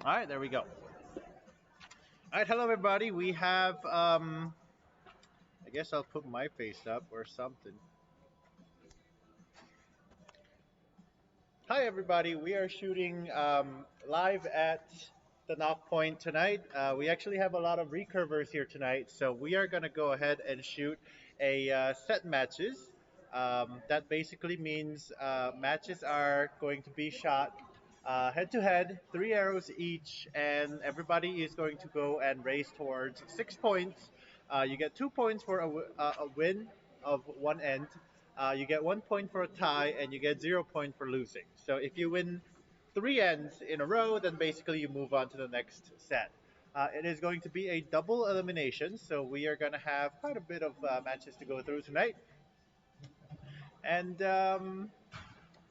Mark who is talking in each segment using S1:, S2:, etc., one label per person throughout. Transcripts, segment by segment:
S1: All right, there we go. All right, hello everybody. We have, I guess I'll put my face up or something. Hi everybody. We are shooting live at the knock point tonight. We actually have a lot of recurvers here tonight, so we are going to go ahead and shoot a set matches. That basically means matches are going to be shot head to head, 3 arrows each, and everybody is going to go and race towards 6 points. You get 2 points for a win of one end. You get 1 point for a tie, and you get 0 point for losing. So if you win three ends in a row, then basically you move on to the next set. It is going to be a double elimination, so we are going to have quite a bit of matches to go through tonight. And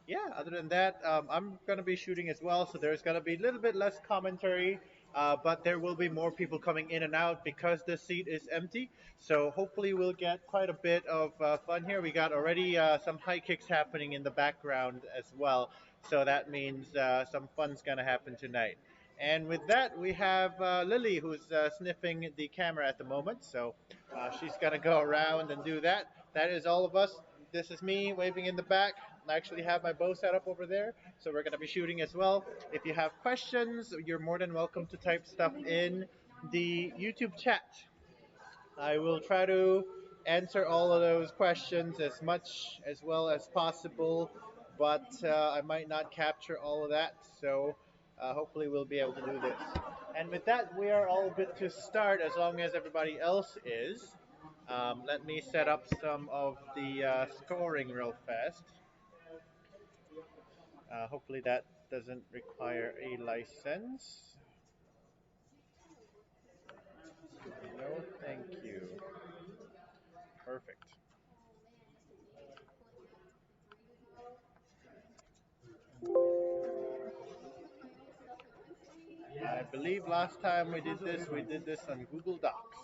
S1: yeah, other than that, I'm going to be shooting as well, so there's going to be a little bit less commentary, but there will be more people coming in and out because the seat is empty. So hopefully we'll get quite a bit of fun here. We got already some high kicks happening in the background as well, so that means some fun's going to happen tonight. And with that, we have Lily, who's sniffing the camera at the moment. So she's going to go around and do that. That is all of us. This is me waving in the back. I actually have my bow set up over there, so we're going to be shooting as well. If you have questions, you're more than welcome to type stuff in the YouTube chat. I will try to answer all of those questions as much as well as possible, but I might not capture all of that, so hopefully we'll be able to do this. And with that, we are all good to start as long as everybody else is. Let me set up some of the scoring real fast. Hopefully that doesn't require a license. No, thank you. Perfect. I believe last time we did this on Google Docs.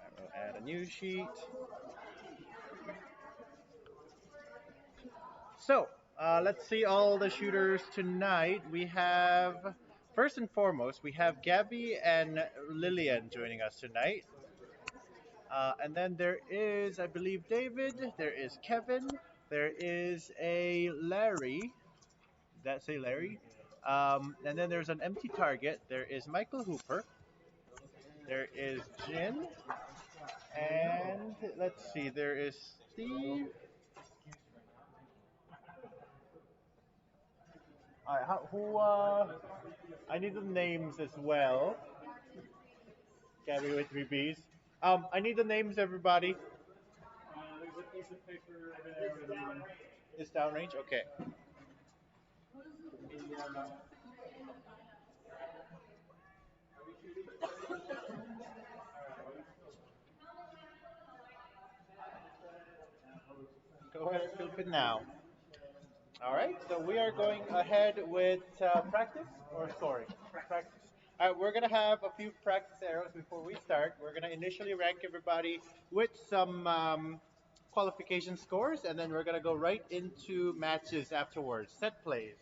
S1: I will add a new sheet. So, let's see all the shooters tonight. We have, first and foremost, we have Gabby and Lillian joining us tonight. And then there is, I believe, David. There is Kevin. There is a Larry. Did that say Larry? And then there's an empty target. There is Michael Hooper. There is Jin. And let's see, there is Steve. All right, who? I need the names as well. Gabby with three B's. I need the names, everybody. There's a piece of paper there. It's downrange. Okay. Go ahead and flip it now. All right, so we are going ahead with practice or scoring? Practice. All right, we're going to have a few practice arrows before we start. We're going to initially rank everybody with some qualification scores, and then we're going to go right into matches afterwards, set plays.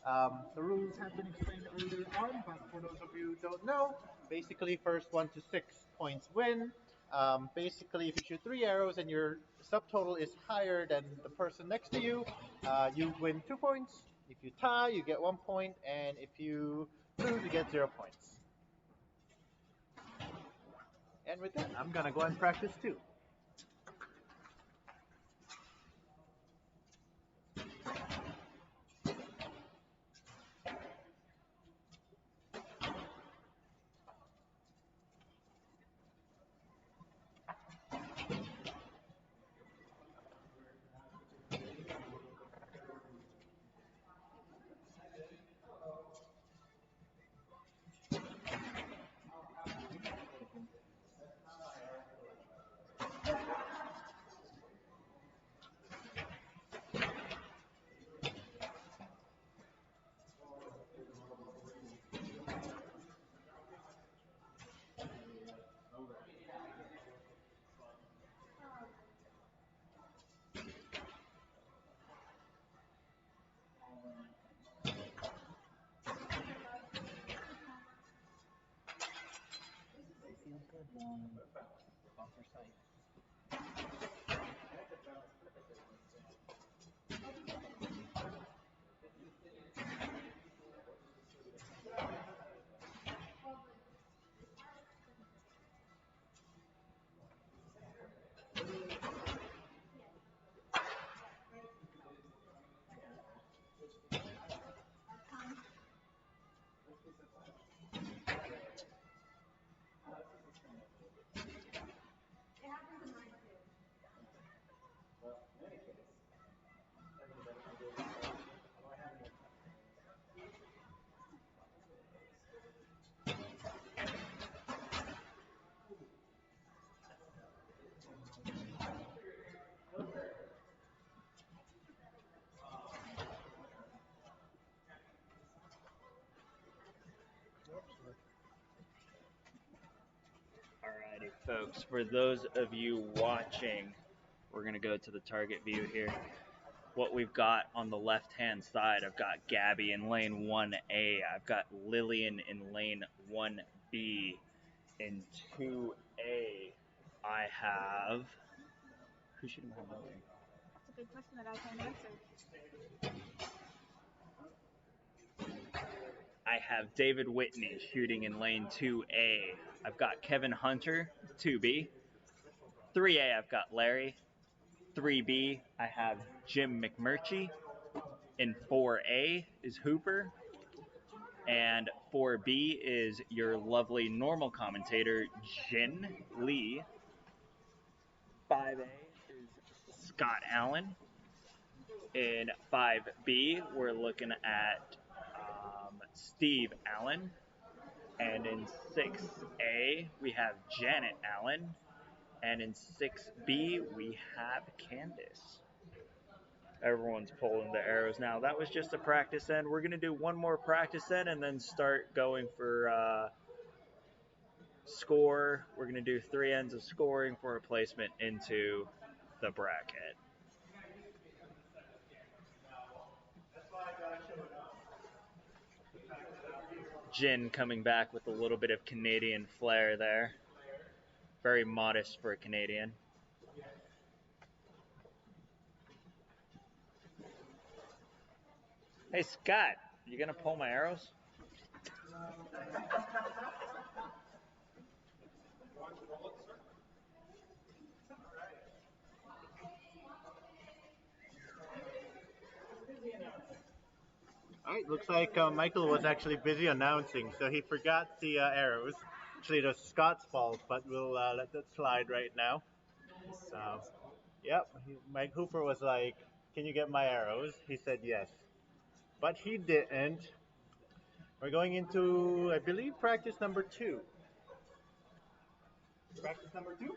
S1: The rules have been explained earlier on, but for those of you who don't know, basically first 1 to 6 points win. Basically, if you shoot 3 arrows and your subtotal is higher than the person next to you, you win 2 points. If you tie, you get 1 point, and if you lose, you get 0 points. And with that, I'm gonna go and practice too.
S2: Alrighty, folks, for those of you watching, we're going to go to the target view here. What we've got on the left-hand side, I've got Gabby in lane 1A. I've got Lillian in lane 1B. In 2A, I have... Who's shooting behind that?
S3: That's a good question that I can't answer.
S2: I have David Whitney shooting in lane 2A. I've got Kevin Hunter, 2B. 3A, I've got Larry. 3B, I have Jim McMurtry. In 4A is Hooper. And 4B is your lovely normal commentator, Jin Lee. 5A is Scott Allen. In 5B, we're looking at Steve Allen. And in 6A, we have Janet Allen. And in 6B, we have Candace. Everyone's pulling the arrows now. That was just a practice end. We're going to do one more practice end and then start going for score. We're going to do 3 ends of scoring for a placement into the bracket. Jin coming back with a little bit of Canadian flair there. Very modest for a Canadian. Hey, Scott, you going to pull my arrows?
S1: All right, looks like Michael was actually busy announcing, so he forgot the arrows. Actually, it was Scott's fault, but we'll let that slide right now. Yep, Mike Hooper was like, "Can you get my arrows?" He said yes, but he didn't. We're going into, I believe, practice number 2. Practice number 2?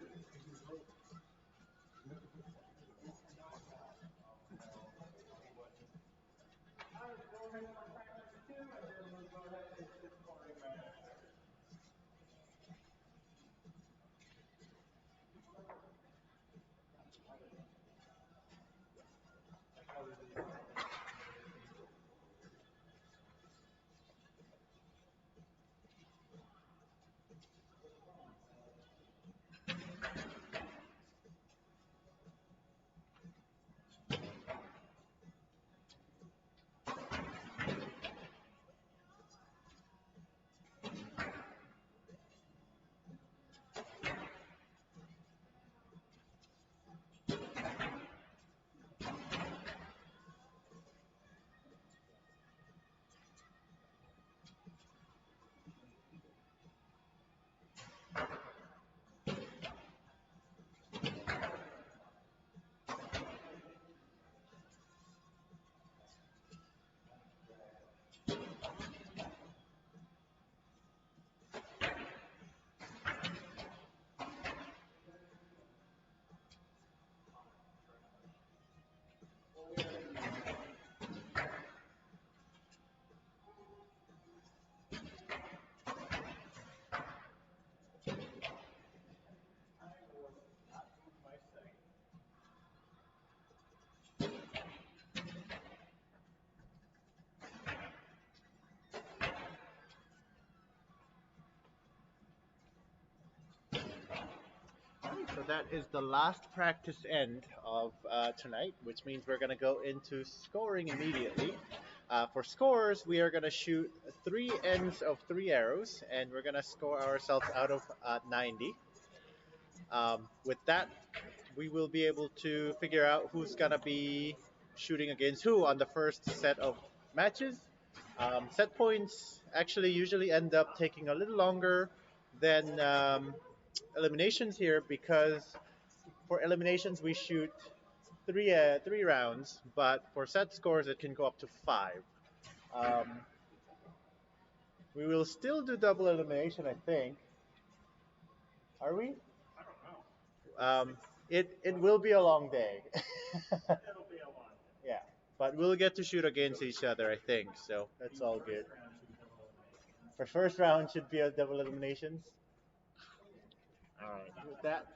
S1: that is the last practice end of tonight, which means we're going to go into scoring immediately. For scores, we are going to shoot three ends of three arrows, and we're going to score ourselves out of 90. With that, we will be able to figure out who's going to be shooting against who on the first set of matches. Set points actually usually end up taking a little longer than eliminations here because for eliminations we shoot three rounds, but for set scores it can go up to five. Um, we will still do double elimination, I think. Are we? It will be a long day. Yeah, but we'll get to shoot against each other, I think. So that's all good. For first round should be a double eliminations. All right, with that,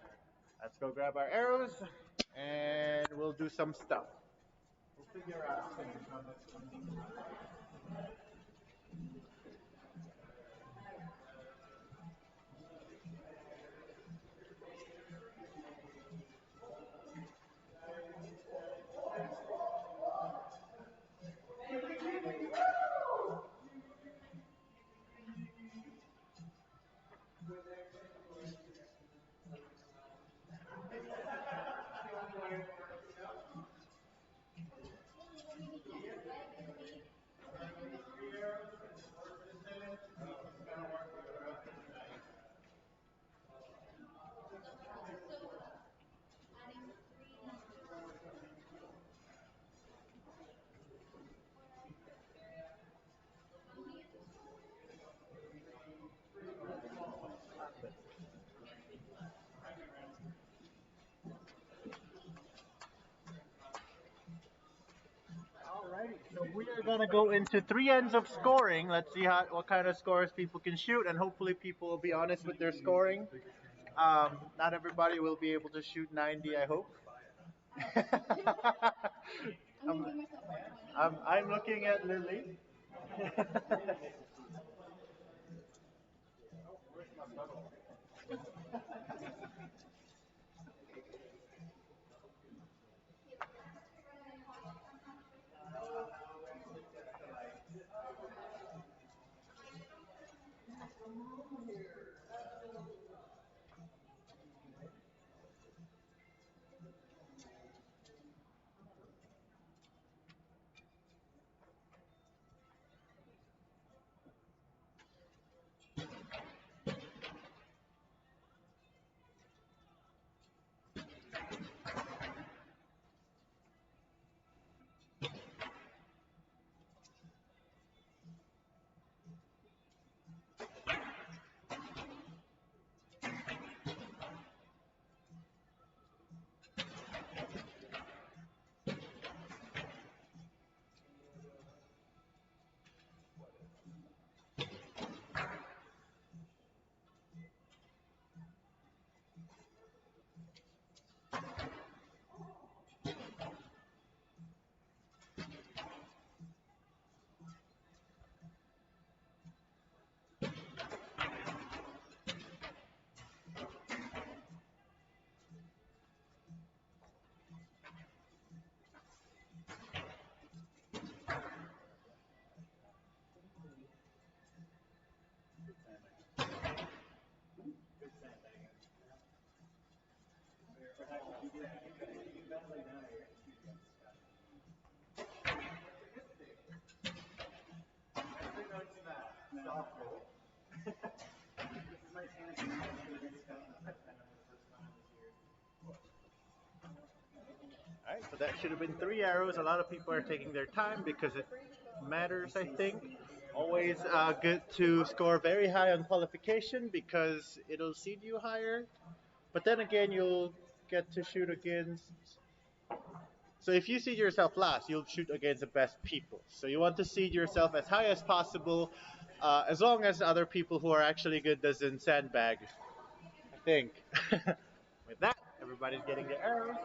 S1: let's go grab our arrows and we'll do some stuff. We'll figure out things on this one. Alrighty, so we are gonna go into three ends of scoring. Let's see what kind of scores people can shoot, and hopefully people will be honest with their scoring. Not everybody will be able to shoot 90, I hope. I'm, I'm looking at Lily. Alright, so that should have been three arrows. A lot of people are taking their time because it matters, I think. Always good to score very high on qualification because it'll seed you higher. But then again, you'll get to shoot against. So if you seed yourself last, you'll shoot against the best people. So you want to seed yourself as high as possible, as long as other people who are actually good doesn't sandbag. I think. With that, everybody's getting their arrows.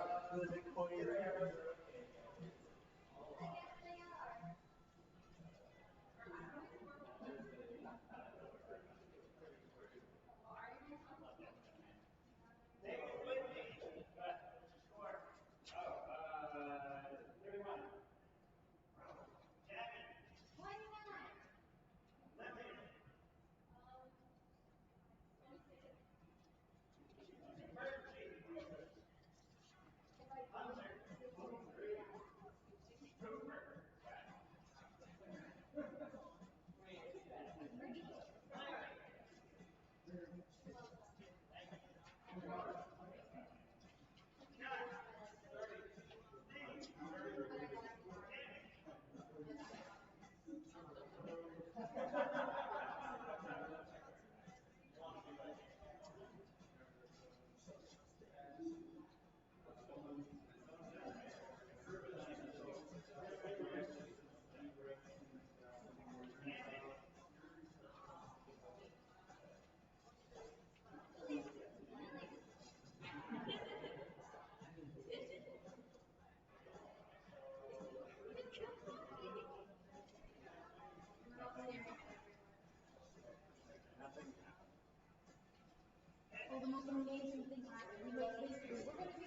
S3: Well, the most amazing thing we made history. We're gonna be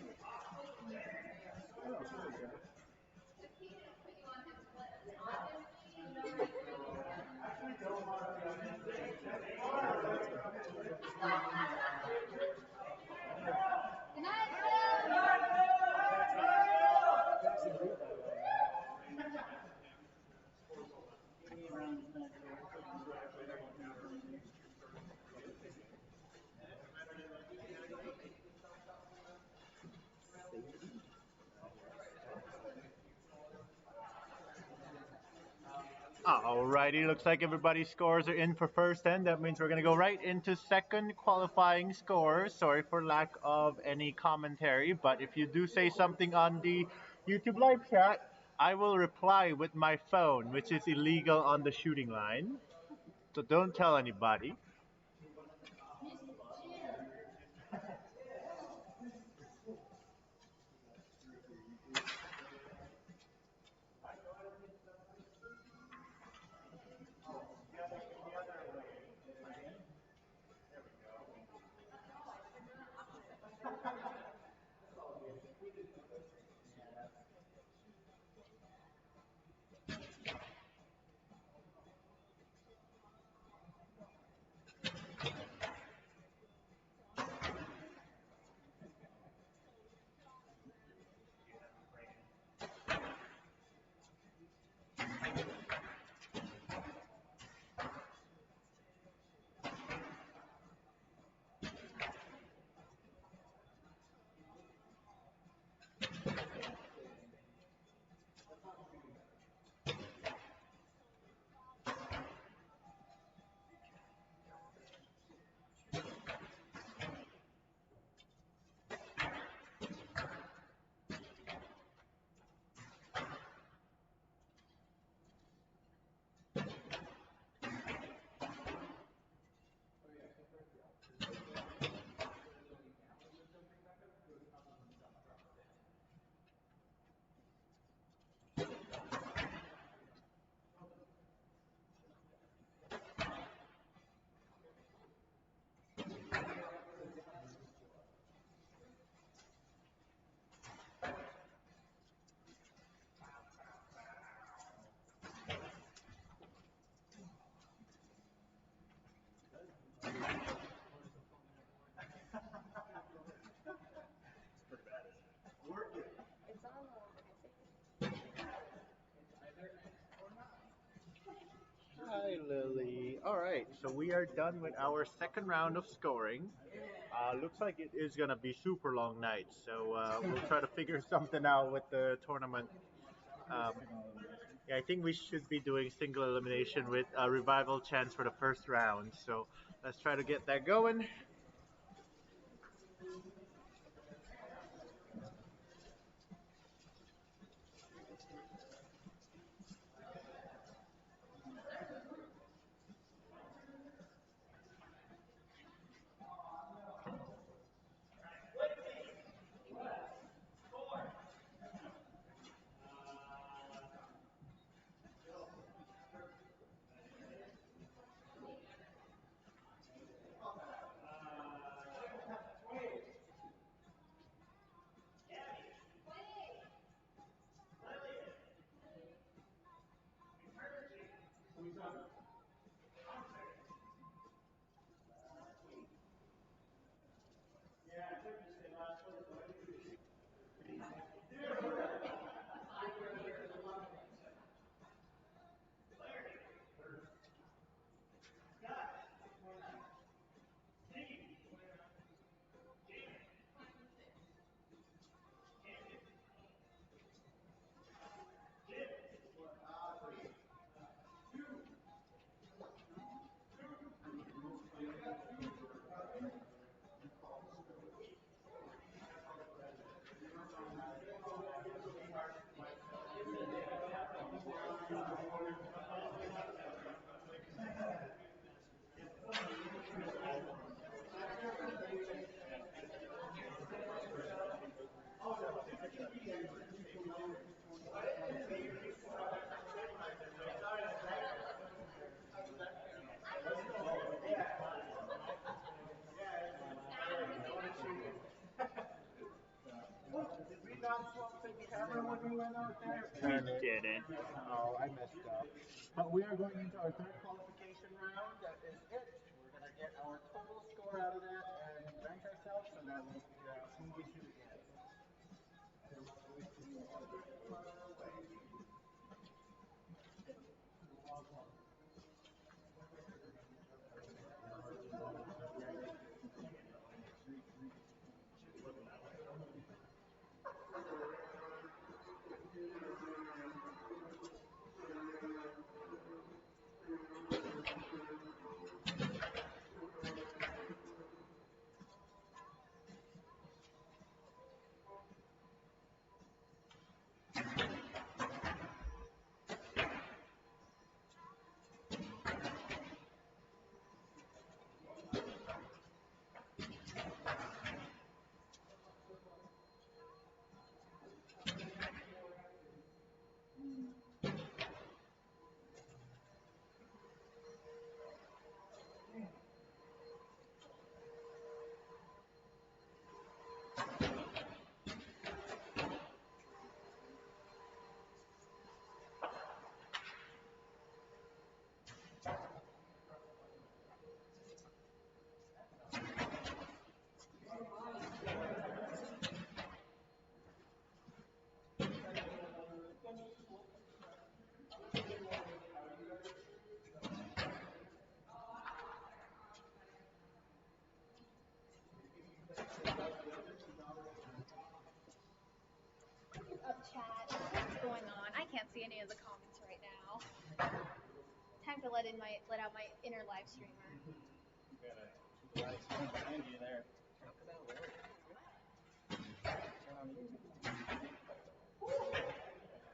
S3: Good night,
S1: Alrighty, looks like everybody's scores are in for first end. That means we're gonna go right into second qualifying scores. Sorry for lack of any commentary, but if you do say something on the YouTube live chat, I will reply with my phone, which is illegal on the shooting line. So don't tell anybody. Hi, Lily. All right, so we are done with our second round of scoring. Looks like it is gonna be super long night, so we'll try to figure something out with the tournament. Um, yeah, I think we should be doing single elimination with a revival chance for the first round. So let's try to get that going. camera when we went out there?
S2: We
S1: Darn it.
S2: didn't.
S1: Oh, I messed up. But we are going into our third qualification round. That is it. We're going to get our total score out of that and rank ourselves so that we'll figure out who we shoot against.
S3: Up chat. What's going on? I can't see any of the comments right now. Time to let out my inner live streamer.
S1: Behind you there.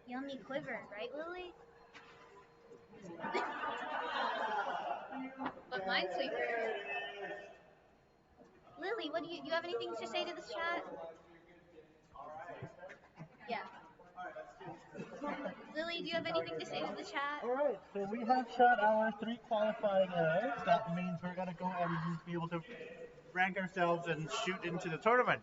S3: Yummy quiver, right, Lily? But Minesweeper. Lily, what do you have anything to say to this chat? Yeah. Lily, do you have anything to say to the chat?
S1: All right, so we have shot our 3 qualifying airs. That means we're going to go and be able to rank ourselves and shoot into the tournament.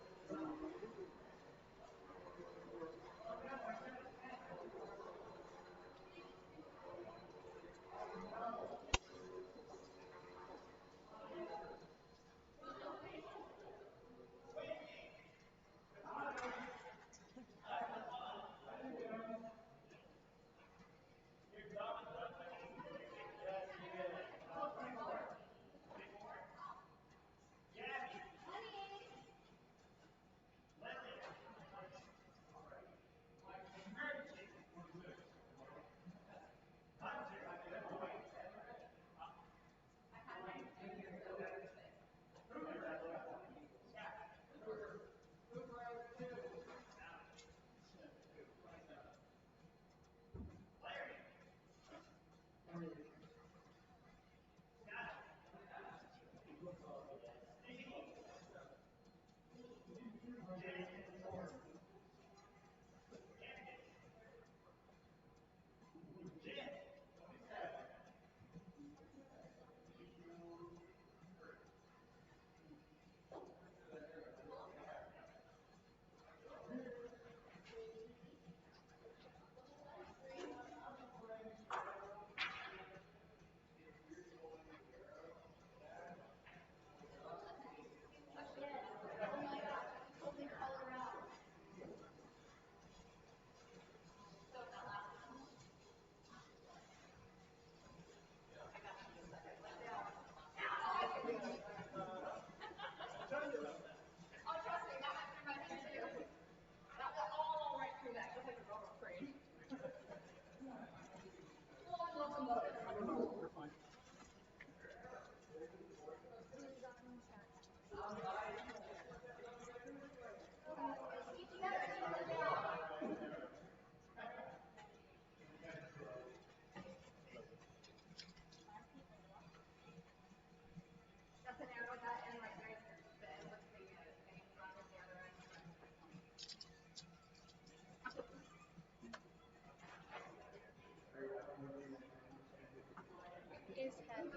S3: Is heavy.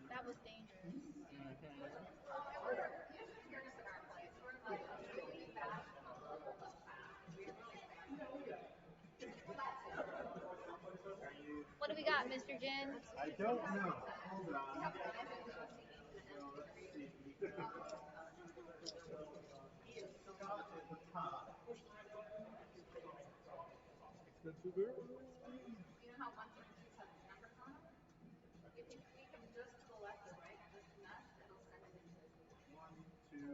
S3: That was dangerous. do we got, Mr. Jin?
S1: I don't know. Hold on. So let's see. Scott at the top. One, two, three, four. Three, four, five, seven, eight. So let's see. One Scott.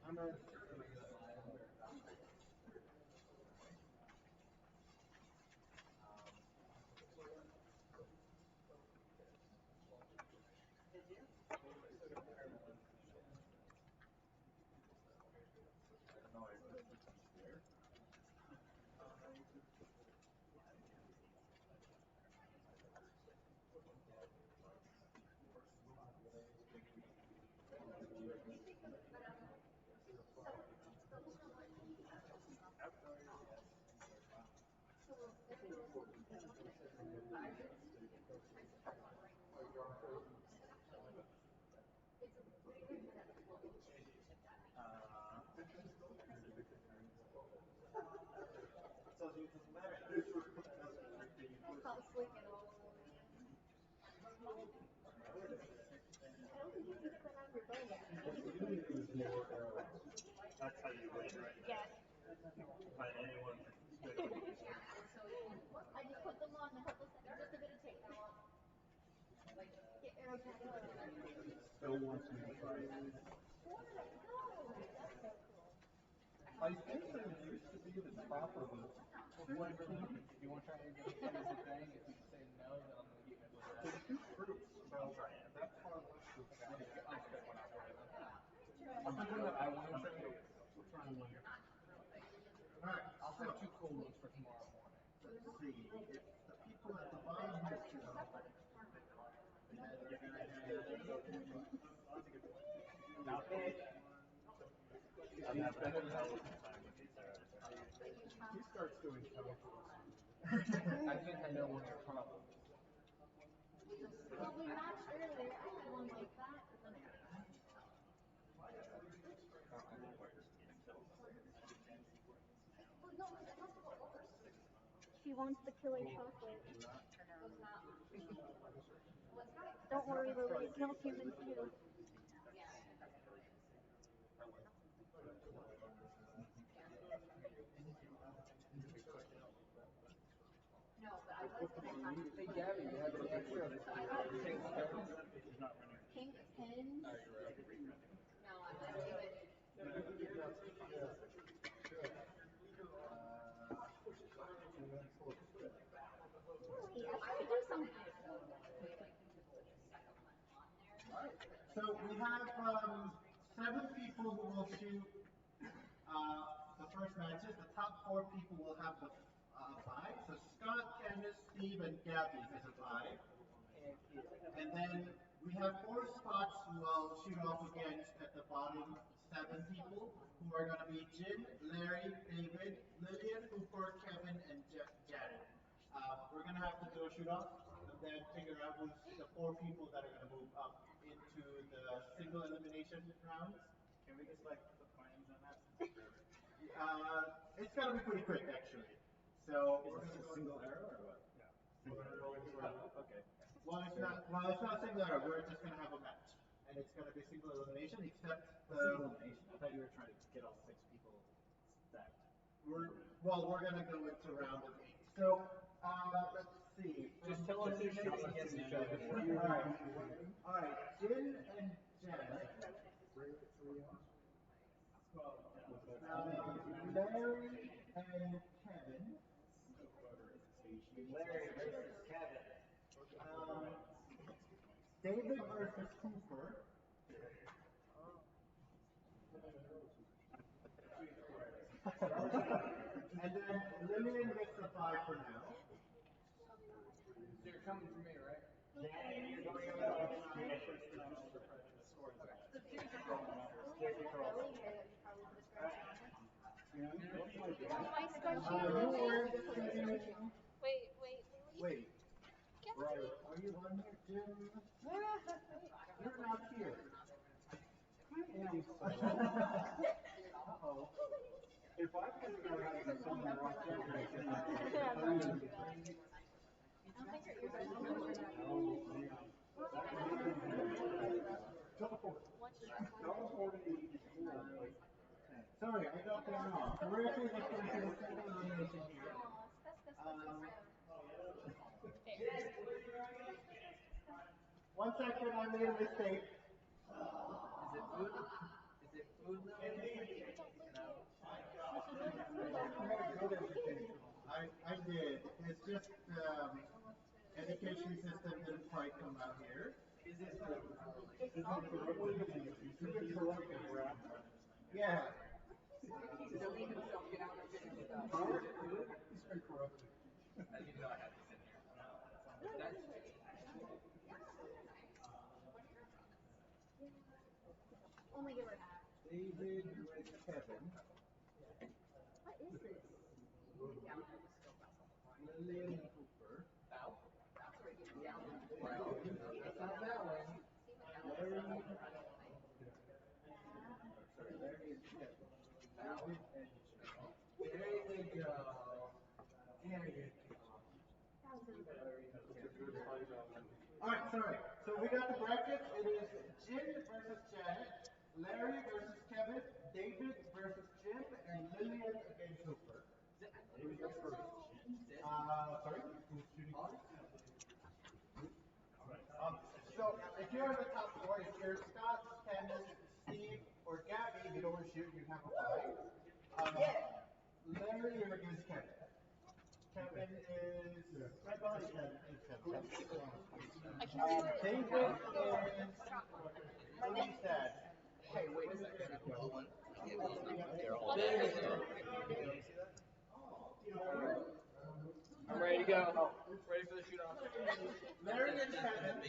S1: I'm gonna
S3: I fell asleep in all of them. I don't think you can get that out of your bow yet.
S1: That's how you win, right?
S3: Yes.
S1: By anyone.
S3: I just put them on to help us under just a bit of tape. Get arrow tagged.
S1: Still wants me to try.
S3: What? No. That's so cool.
S1: I think that it used to be the top of a.
S4: Whatever, if you want to try and get it as a thing, if you say no, then I'm going to give it with
S1: There's
S4: that.
S1: two groups, so that far left is
S4: I'll spit one out for you then.
S1: I'm
S4: The one that I want to try,
S1: we'll try one. Alright,
S4: I'll
S1: so
S4: have two cool ones for tomorrow morning.
S1: let's see. If the people at the bottom here know, then you're gonna have
S4: Now,
S1: I'm having a hell of a time with these He starts doing calculus.
S4: I think I know one of your problems.
S3: Well, we matched earlier. I had one like that. Oh, no, she wants the killer chocolate. Don't worry, Lily. No humans do.
S4: Hey, Gabby, you have any extra?
S3: Pink pins. Lily, I try to do something.
S1: So we have 7 people who will shoot the first matches. The top 4 people will have the bye. So Scott, Candace, Steve, and Gabby is a bye. And then we have 4 spots who will shoot off against at the bottom 7 people, who are going to be Jin, Larry, David, Lillian, Hooper, Kevin, and Janet. We're going to have to do a shoot off and then figure out who's the 4 people that are going to move up into the single elimination rounds.
S5: Can we just like put times on that?
S1: It's going to be pretty quick actually. So
S5: Is this a single arrow or what? Okay.
S1: Well, it's not single arrow. We're just going to have a match, and it's going to be single elimination, except
S5: Single elimination. I thought you were trying to get all 6 people stacked.
S1: we're going to go into round of 8. So let's see.
S4: Just tell us who's shooting against each other.
S1: All right. Jin and Janet. Larry and Kevin.
S5: Larry versus Kevin.
S1: David versus Cooper. And then Lillian gets the 5 for now.
S4: You're coming for me, right?
S5: Janet, you're going over to the nominations for the scoring match.
S3: Wait.
S1: Wait. Right. Are you on here, Jim? You're not here. I am so. Uh-oh. If I can figure out how to do something wrong, sorry, I got that wrong. So we're actually just going to do a single elimination here. One second, I made a mistake. I did. It's just education system didn't quite come out here. Yeah.
S3: Only give her half.
S1: David with Kevin. Lillian Cooper. That's not that one. Larry. Sorry, Larry is Kevin. David and Joe. There you go. There you go. Alright, sorry. So we got the brackets. It is Jim versus Janet, Larry versus Kevin, David versus Jim, and Lillian against Hooper. Sorry? Who's shooting first? So if you're in the top four, if you're Scott, Ken, Steve, or Gabby, you don't shoot, you have a 5. Larry, you're against Kevin. Kevin is right behind Kevin. David is really sad.
S4: Hey, wait a second. I'm ready to go. Ready for the shoot off.
S1: Larry and Kevin.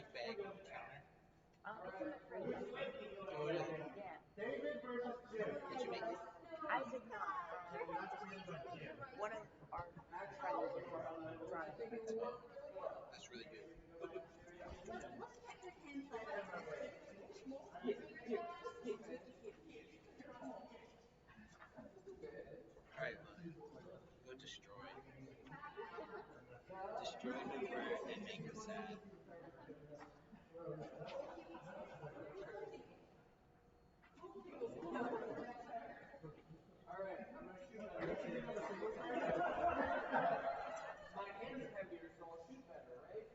S1: David versus Jim.
S6: I did not. One of our friends were driving.
S4: That's really good. Alright, go destroy. Destroy Hooper and make him sad.
S1: Alright, I'm going to shoot. My hand is heavier, so I'll shoot better, right?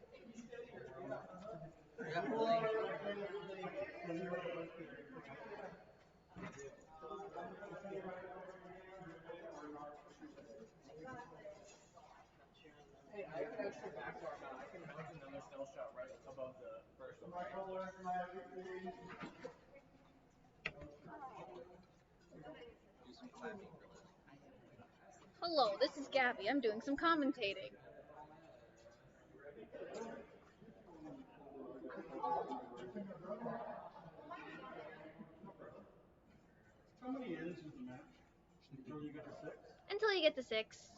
S4: Hey, I have an extra backdoor mount. I can mount another cell shot right above the first one.
S3: Do some clapping for Lily. Hello, this is Gabby. I'm doing some commentating.
S1: How many ends is the match? Until you get to 6?
S3: Until you get to 6.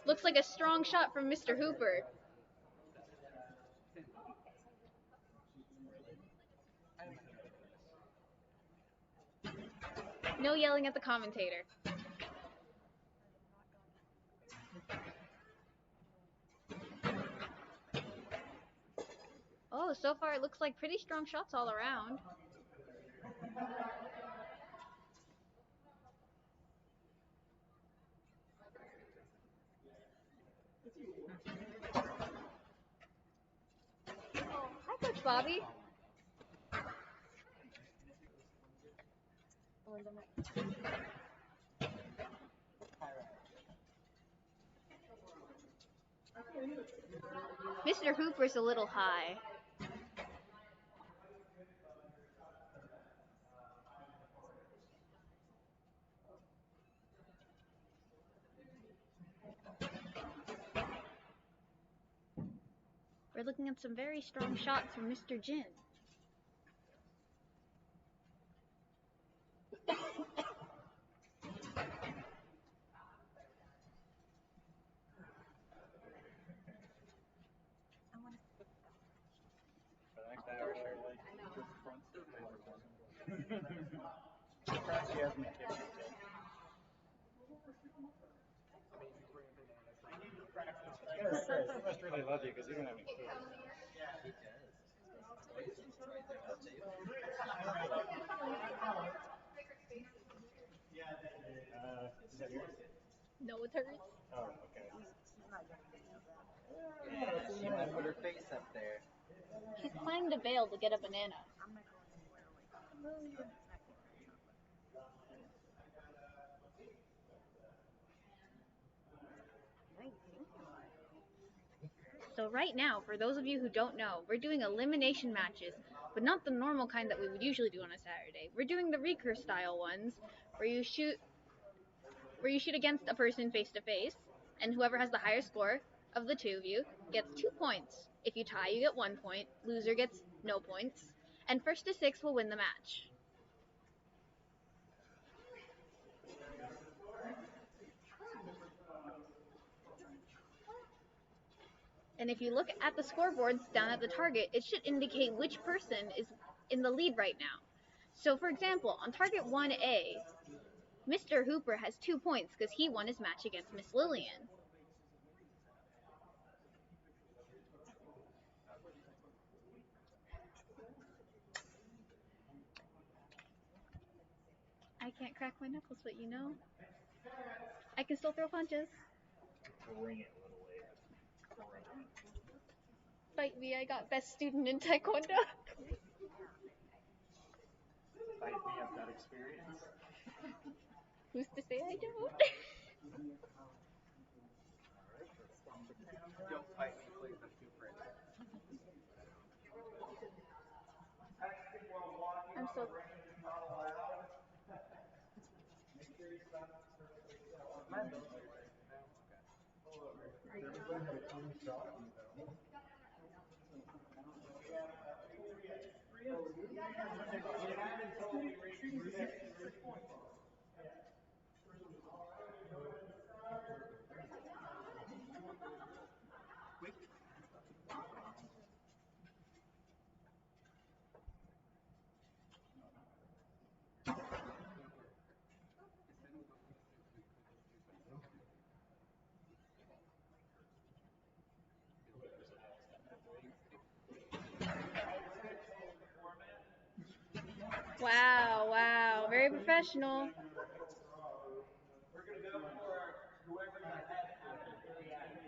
S3: Looks like a strong shot from Mr. Hooper. No yelling at the commentator. Oh, so far it looks like pretty strong shots all around. Oh, hi, Coach Bobby. Mr. Hooper's a little high. We're looking at some very strong shots from Mr. Jin.
S1: For the next hour, sure. Perhaps she hasn't been given it yet. Yes, sir. He must really love you because you don't have any food.
S5: He does.
S1: Is that yours?
S3: No, it's hers.
S1: Oh, okay.
S6: She's not getting any of that.
S5: Yeah, she might put her face up there.
S3: She's climbed a veil to get a banana.
S6: I'm not going anywhere away from her. I'm snacking on chocolate. Nice, thank you.
S3: So right now, for those of you who don't know, we're doing elimination matches, but not the normal kind that we would usually do on a Saturday. We're doing the recurve style ones, where you shoot against a person face to face, and whoever has the higher score of the two of you gets 2 points. If you tie, you get 1 point. Loser gets no points, and first to 6 will win the match. And if you look at the scoreboards down at the target, it should indicate which person is in the lead right now. So for example, on target 1A, Mr. Hooper has 2 points because he won his match against Miss Lillian. I can't crack my knuckles, but you know, I can still throw punches.
S2: Bring it, little lady.
S3: Fight me, I got best student in Taekwondo.
S2: Fight me, I've got experience.
S3: Who's to say I don't?
S5: Don't fight me, please. I'm too pretty.
S3: I'm so. Wow, wow, very professional.
S4: We're going to go for whoever's ahead after 3 acts.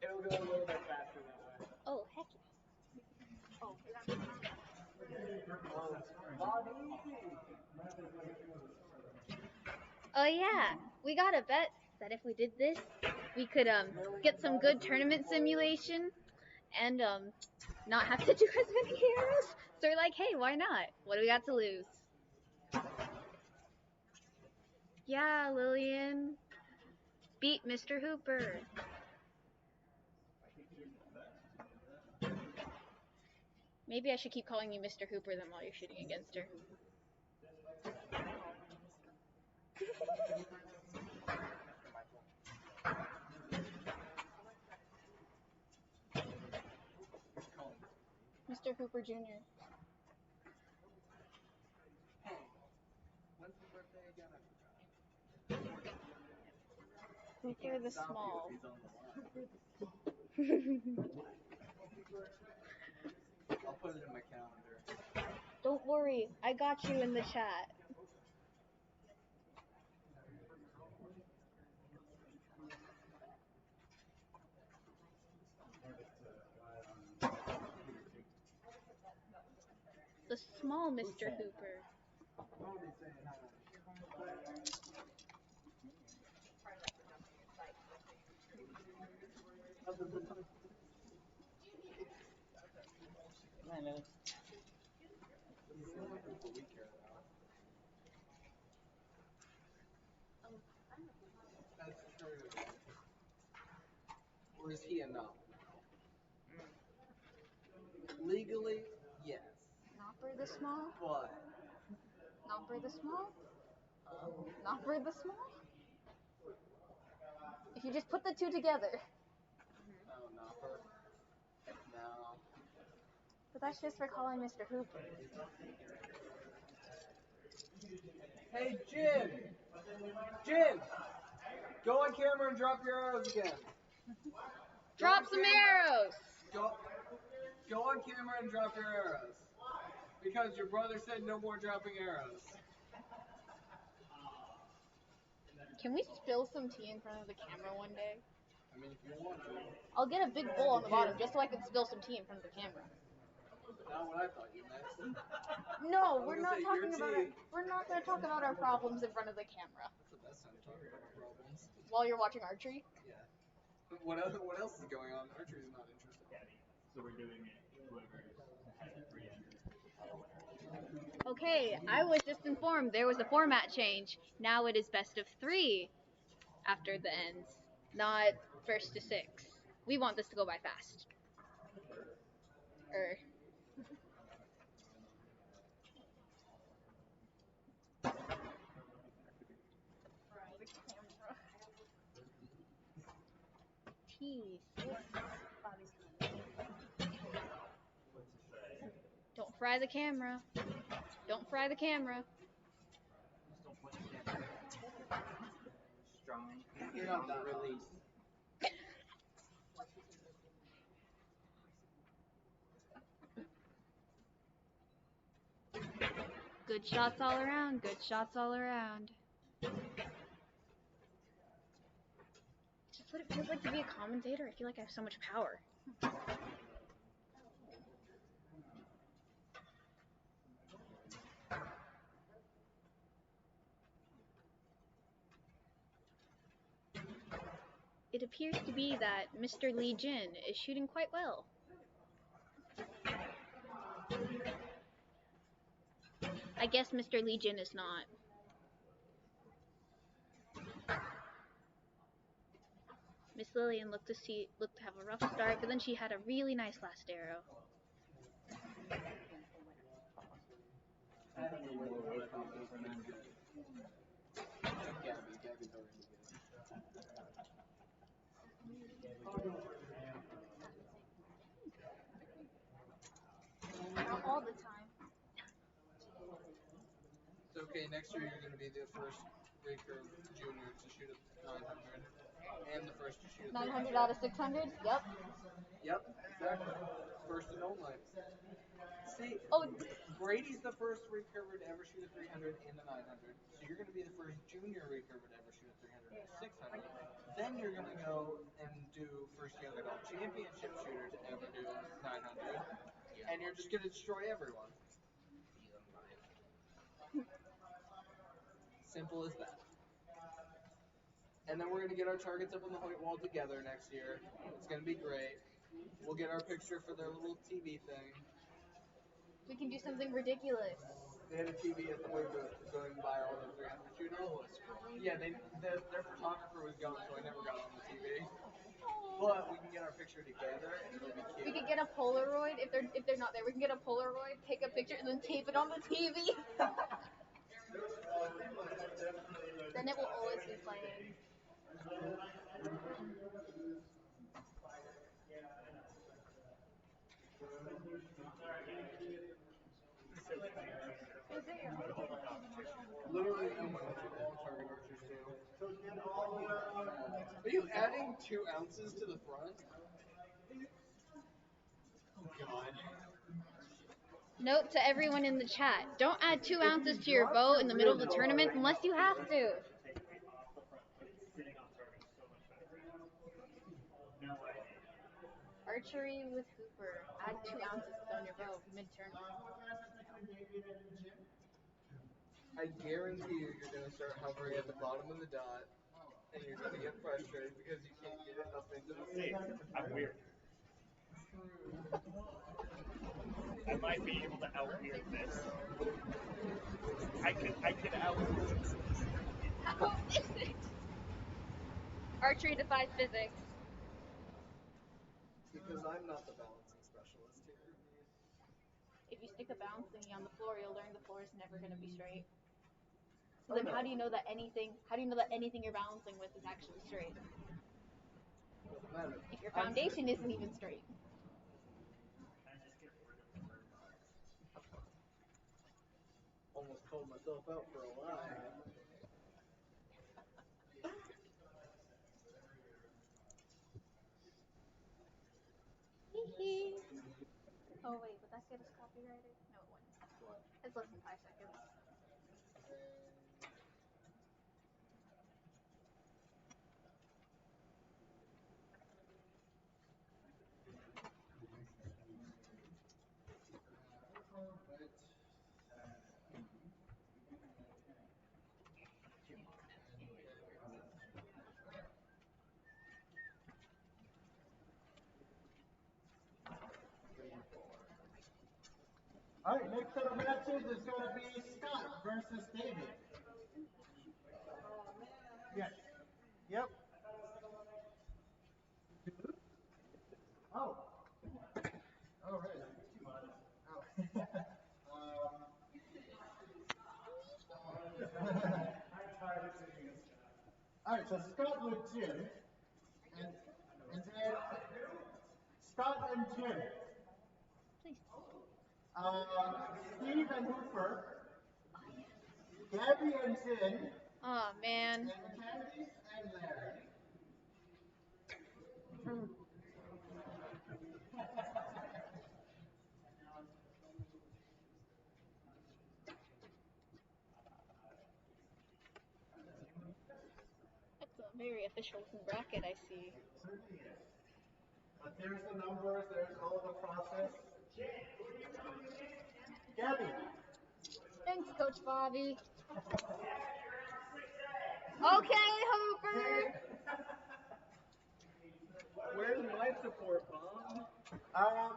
S4: It'll go a little bit faster that way.
S3: Oh, heck. Oh yeah, we got a bet that if we did this, we could get some good tournament simulation and not have to do as many heroes. So we're like, hey, why not? What do we got to lose? Yeah, Lillian. Beat Mr. Hooper. Maybe I should keep calling you Mr. Hooper then while you're shooting against her. Mr. Hooper Jr.
S5: When's the birthday again? I forgot.
S3: Hooper the Small.
S5: He's on the line. I'll put it in my calendar.
S3: Don't worry, I got you in the chat. The small Mr. Hooper.
S4: or is he a no? Legally, yes.
S3: Not for the small?
S4: But
S3: Not for the small? Not for the small? If you just put the two together.
S4: oh, not for no.
S3: But that's just for calling Mr. Hooper.
S4: Hey, Jin! Jin! Go on camera and drop your arrows again.
S3: Drop some arrows!
S4: Go on camera and drop your arrows. Because your brother said no more dropping arrows.
S3: Can we spill some tea in front of the camera one day?
S4: I mean, if you want to.
S3: I'll get a big bowl on the bottom just so I can spill some tea in front of the camera.
S4: Not what I thought you meant.
S3: No, we're not talking
S4: your
S3: about
S4: tea.
S3: we're not going to talk about our problems in front of the camera
S4: That's the best time to talk about our problems.
S3: while you're watching archery.
S4: Yeah. What else is going on? Archery's not interesting.
S2: So we're doing it whoever has it 300.
S3: Okay, I was just informed there was a format change. Now it is best of 3 after the ends, not first to 6. We want this to go by fast. T6. Don't fry the camera. Don't fry the camera.
S2: Just don't point the camera. Strong.
S4: You're not that release.
S3: Good shots all around. Good shots all around. Just what it feels like to be a commentator. I feel like I have so much power. It appears to be that Mr. Lee Jin is shooting quite well. I guess Mr. Lee Jin is not. Miss Lillian looked to have a rough start, but then she had a really nice last arrow.
S4: Gabby's already
S3: Not all the time.
S4: It's okay, next year you're going to be the first recurve junior to shoot at 900. And the first to shoot at
S3: 900 out of 600? Yep.
S4: Yep, exactly. First and only. See,
S3: Oh,
S4: Brady's the first recurver to ever shoot a 300 and a 900. So you're going to be the first junior recurver to ever shoot a 300 and a 600. Then you're going to go and do first young adult championship shooter to ever do 900. And you're just going to destroy everyone. Simple as that. And then we're going to get our targets up on the Hoyt wall together next year. It's going to be great. We'll get our picture for their little TV thing.
S3: we can do something ridiculous.
S4: They had a TV at the Hoyt going by all the 300 shooters. Yeah, their photographer was gone, so I never got on the TV. But we can get our picture together, and it'll be cute.
S3: We could get a Polaroid if they're not there. We can get a Polaroid, take a picture, and then tape it on the TV. Then it will always be playing.
S4: Literally, all target archers do. Are you adding 2 ounces to the front? Oh, God.
S3: Note to everyone in the chat, don't add 2 ounces to your bow in the middle of the tournament unless you have to. Archery with Hooper. Add 2 ounces on your bow mid-tournament.
S4: I guarantee you're going to start hovering at the bottom of the dot, and you're going to get frustrated because you can't get it up into the
S2: See, I'm weird. I might be able to out-weird this. I could out-weird this.
S3: Archery defies physics.
S4: Because I'm not the balancing specialist here.
S3: If you stick a balancing thingy on the floor, you'll learn the floor is never going to be straight. So then, how do you know that anything? How do you know that anything you're balancing with is actually straight?
S4: Doesn't matter.
S3: If your foundation isn't even straight.
S4: Almost called myself out for a lie.
S3: Oh wait, would that get us copyrighted? No, it wouldn't.
S4: What?
S3: It's less than 5 seconds.
S1: All right, next set of matches is going to be Scott versus David. Yes. Yep. Oh. All right. um, all right, so Scott with Jim, and then Scott and Jim.
S3: Please.
S1: Steve and Hooper, Gabby and Jen,
S3: Oh man.
S1: and Candice and Larry.
S3: That's a very official looking bracket I see.
S1: Certainly is. But there's the numbers, there's all the process. Gabby.
S3: Thanks, Coach Bobby. Okay, Hooper.
S4: Where's my support, Bob?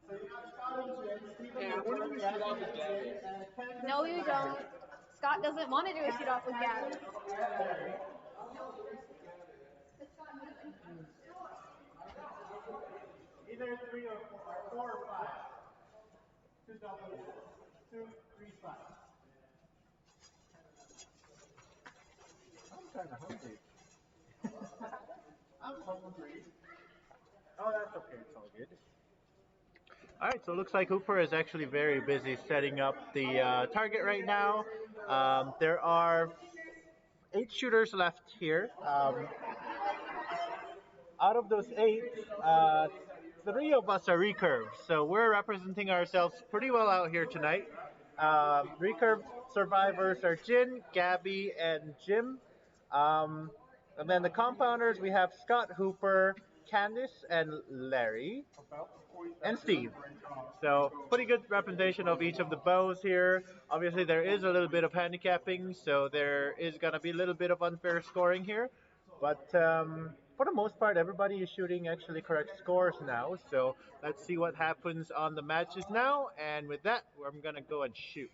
S1: So you got Scott and Jen, Stephen
S4: Yeah, when do we shoot off with Gabby?
S3: No, you don't. Scott doesn't want to do a shoot off with Gabby.
S1: Either 4 or 5. Two doubles, 3 spots. I'm kind of hungry. I'm hungry. Oh, that's okay. It's all good. All right, so it looks like Hooper is actually very busy setting up the target right now. There are 8 shooters left here. Out of those 8, 3 of us are recurve, so we're representing ourselves pretty well out here tonight. Recurve survivors are Jin, Gabby, and Jim. Um, and then the compounders, we have Scott, Hooper, Candice, and Larry, and Steve. So pretty good representation of each of the bows here. Obviously, there is a little bit of handicapping, so there is going to be a little bit of unfair scoring here. But for the most part, everybody is shooting actually correct scores now. So let's see what happens on the matches now. And with that, I'm going to go and shoot.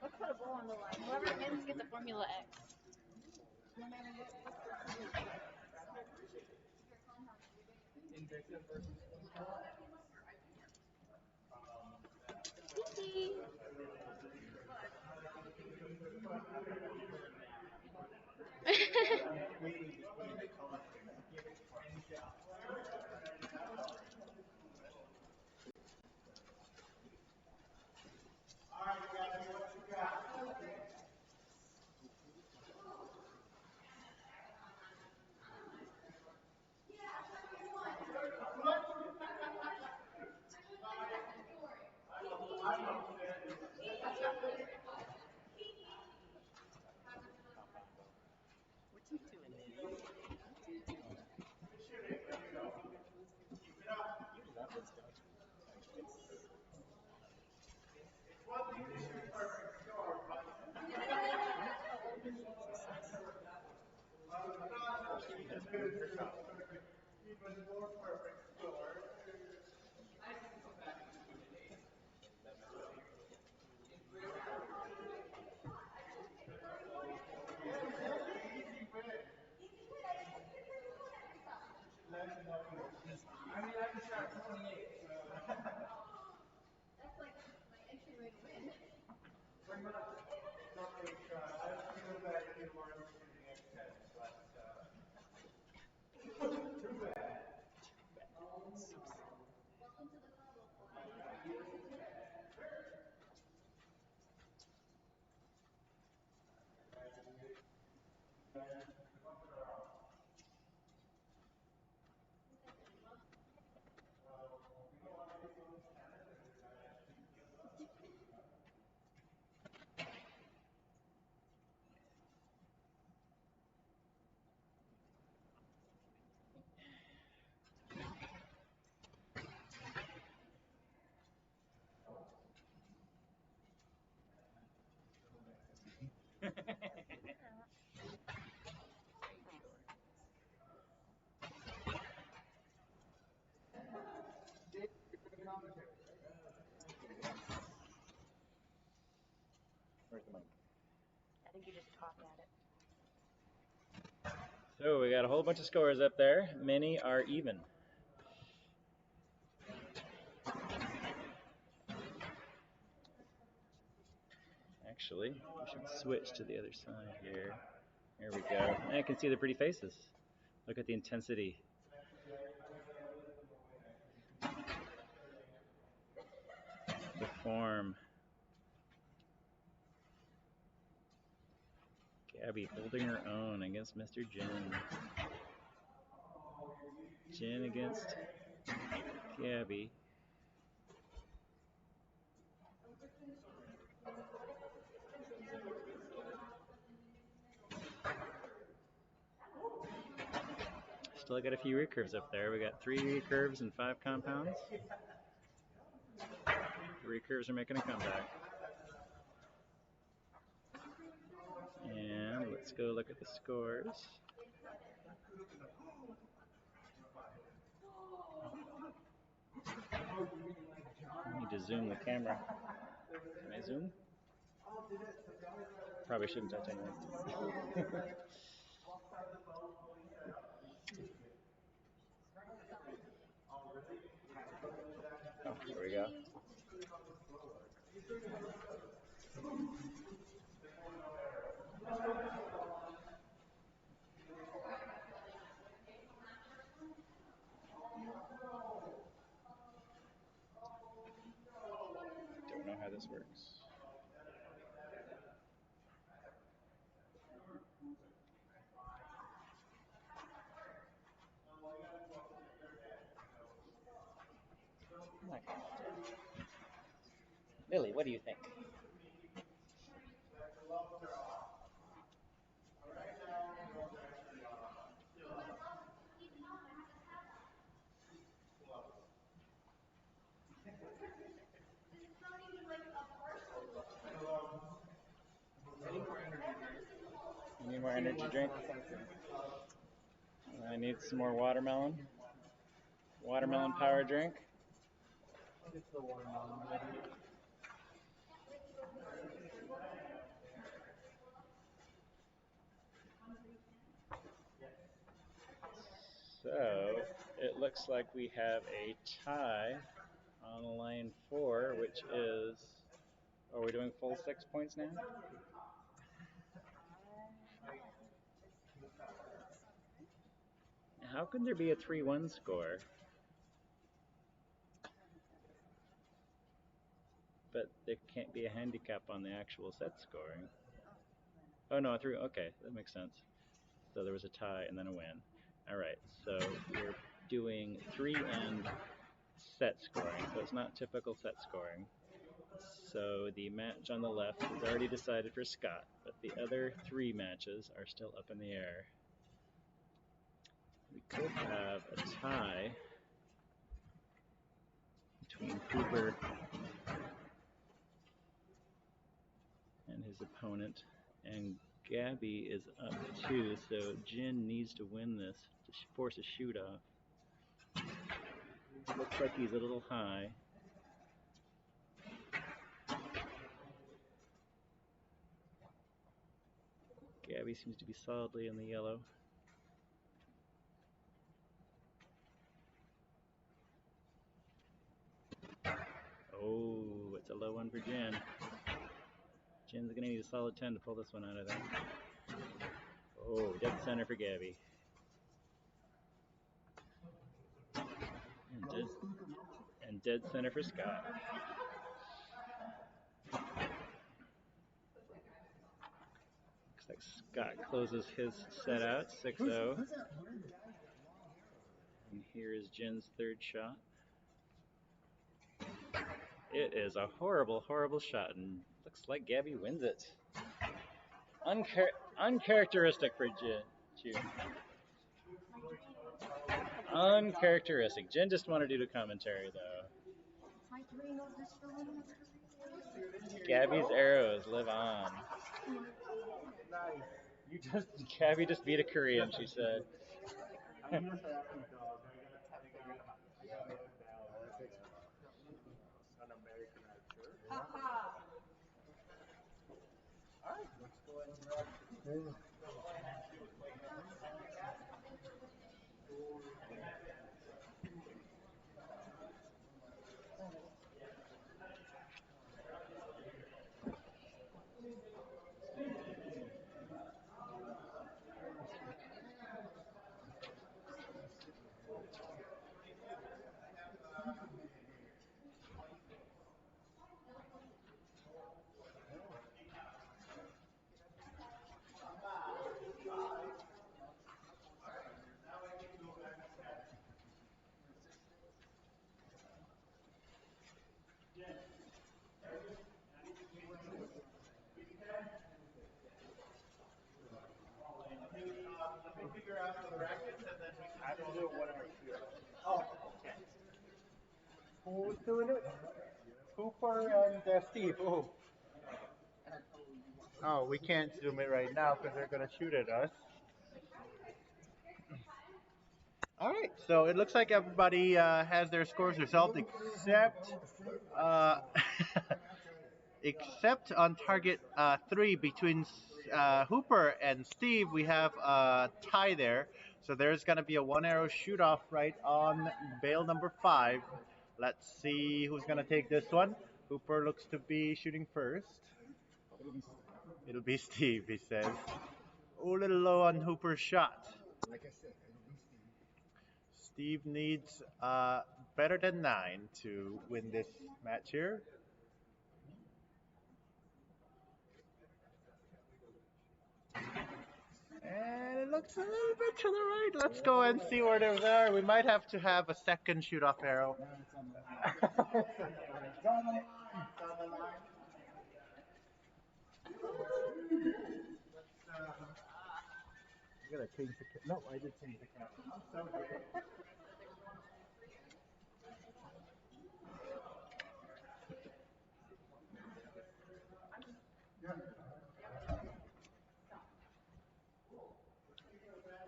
S3: Let's put a bull on the line. Whoever wins gets a Formula X.
S4: Invicta versus
S3: Tee.
S6: What's he doing, Manny? You love this, don't you? She doesn't know her problem.
S4: I mean, I just shot 28, so.
S3: That's like my entryway to win.
S4: Pretty much. I feel bad if you weren't shooting X10, but too bad.
S6: So sad.
S3: Welcome to the club,
S2: Where's the mic?
S6: I think you just talk at it.
S2: So we got a whole bunch of scores up there. Many are even. Actually, we should switch to the other side here. There we go. And I can see the pretty faces. Look at the intensity. The form. Gabby holding her own against Mr. Jin. Jin against Gabby. Still got a few recurves up there. We got 3 recurves and 5 compounds. The recurves are making a comeback. And let's go look at the scores. I need to zoom the camera. Can I zoom? Probably shouldn't touch anything. Oh, there we go. Don't know how this works. Lily, what do you think?
S4: I need more energy drink.
S2: You need more energy drink? I need some more watermelon. Watermelon power drink.
S1: It's the watermelon already.
S2: So it looks like we have a tie on line 4, which is. Are we doing full 6 points now? How can there be a 3-1 score? But there can't be a handicap on the actual set scoring. Oh no, 3. Okay, that makes sense. So there was a tie and then a win. All right, so we're doing 3 and set scoring. So it's not typical set scoring. So the match on the left is already decided for Scott, but the other 3 matches are still up in the air. We could have a tie between Cooper and his opponent, and Gabby is up too, so Jin needs to win this to force a shoot off. Looks like he's a little high. Gabby seems to be solidly in the yellow. Oh, it's a low one for Jin. Jin's going to need a solid 10 to pull this one out of there. Oh, dead center for Gabby. And dead center for Scott. Looks like Scott closes his set out 6-0. And here is Jin's third shot. It is a horrible, horrible shot, and looks like Gabby wins it. Uncharacteristic for Jin. Uncharacteristic. Jin just wanted to do the commentary, though. Gabby's arrows live on.
S1: Nice.
S2: Gabby just beat a Korean, she said.
S1: I'm just happy, dog. I got it down. An Americanized shirt. All right, let's go ahead and grab this. Let me figure out the brackets and then we can. I don't know what our shoot. Oh, okay. Who's doing it? Cooper and Steve. Oh, we can't zoom it right now because they're gonna shoot at us. All right, so it looks like everybody has their scores resolved uh, except on target 3 between Hooper and Steve. We have a tie there, so there's going to be a 1 arrow shoot off right on bail number 5. Let's see who's going to take this one. Hooper looks to be shooting first. It'll be Steve, he says. Oh, a little low on Hooper's shot.
S5: Like I said, it'll be Steve.
S1: Steve needs better than 9 to win this match here. And it looks a little bit to the right. Let's go and see where they are. We might have to have a second shoot off arrow.
S5: It's on the line. It's on the line. It's on the line. I gotta change the no, I did change the camera. So good.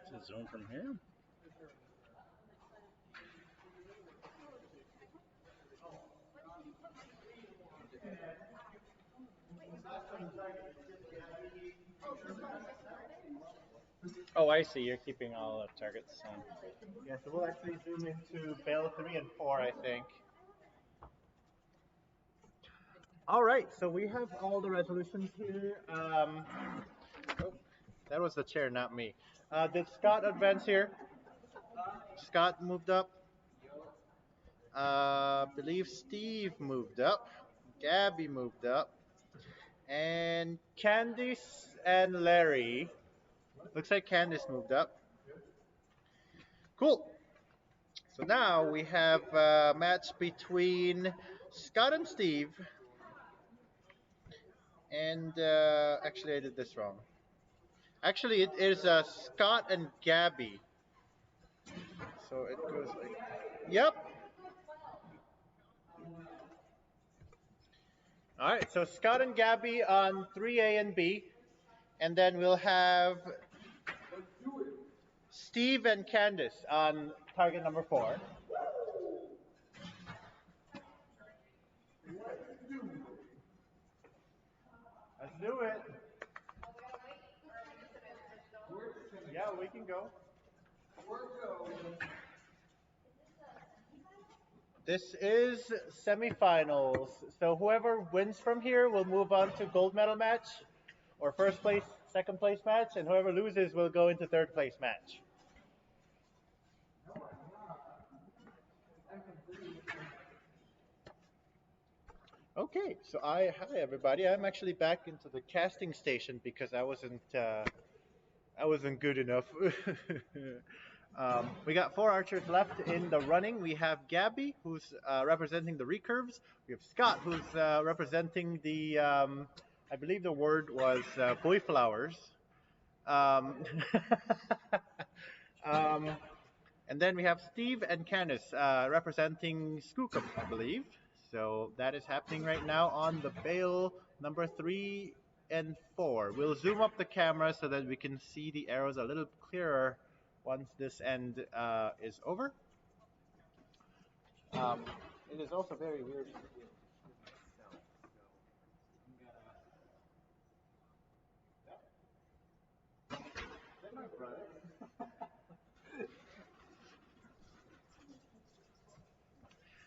S2: Is it zone from here? Oh, I see. You're keeping all of targets.
S1: Yeah, so we'll actually zoom into bale 3 and 4, I think. All right, so we have all the resolutions here. Oh, that was the chair, not me. Did Scott advance here? Scott moved up. Believe Steve moved up. Gabby moved up. And Candice and Larry. Looks like Candice moved up. Cool. So now we have a match between Scott and Steve. And actually, I did this wrong. Actually, it is Scott and Gabby. So it goes like, yep. All right, so Scott and Gabby on 3A and B. And then we'll have Steve and Candice on target number 4. Let's do it. Yeah, we can go. This is semifinals. So whoever wins from here will move on to gold medal match, or first place, second place match, and whoever loses will go into third place match. Okay, so hi everybody. I'm actually back into the casting station because I wasn't good enough. We got 4 archers left in the running. We have Gabby, who's representing the recurves. We have Scott, who's representing the, I believe the word was boy flowers. Um, um, and then we have Steve and Candice representing Skookum, I believe. So that is happening right now on the bale number 3 and 4. We'll zoom up the camera so that we can see the arrows a little clearer once this end is over. It is also very weird.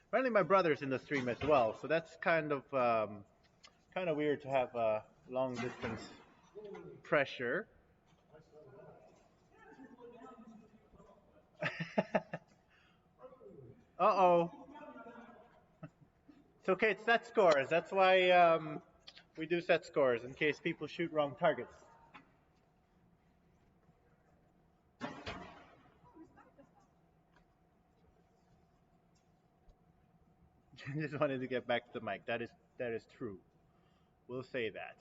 S1: Apparently, my brother's in the stream as well, so that's kind of weird to have long distance pressure. Uh-oh. It's okay, it's set scores. That's why we do set scores, in case people shoot wrong targets. Just wanted to get back to the mic. That is true. We'll say that.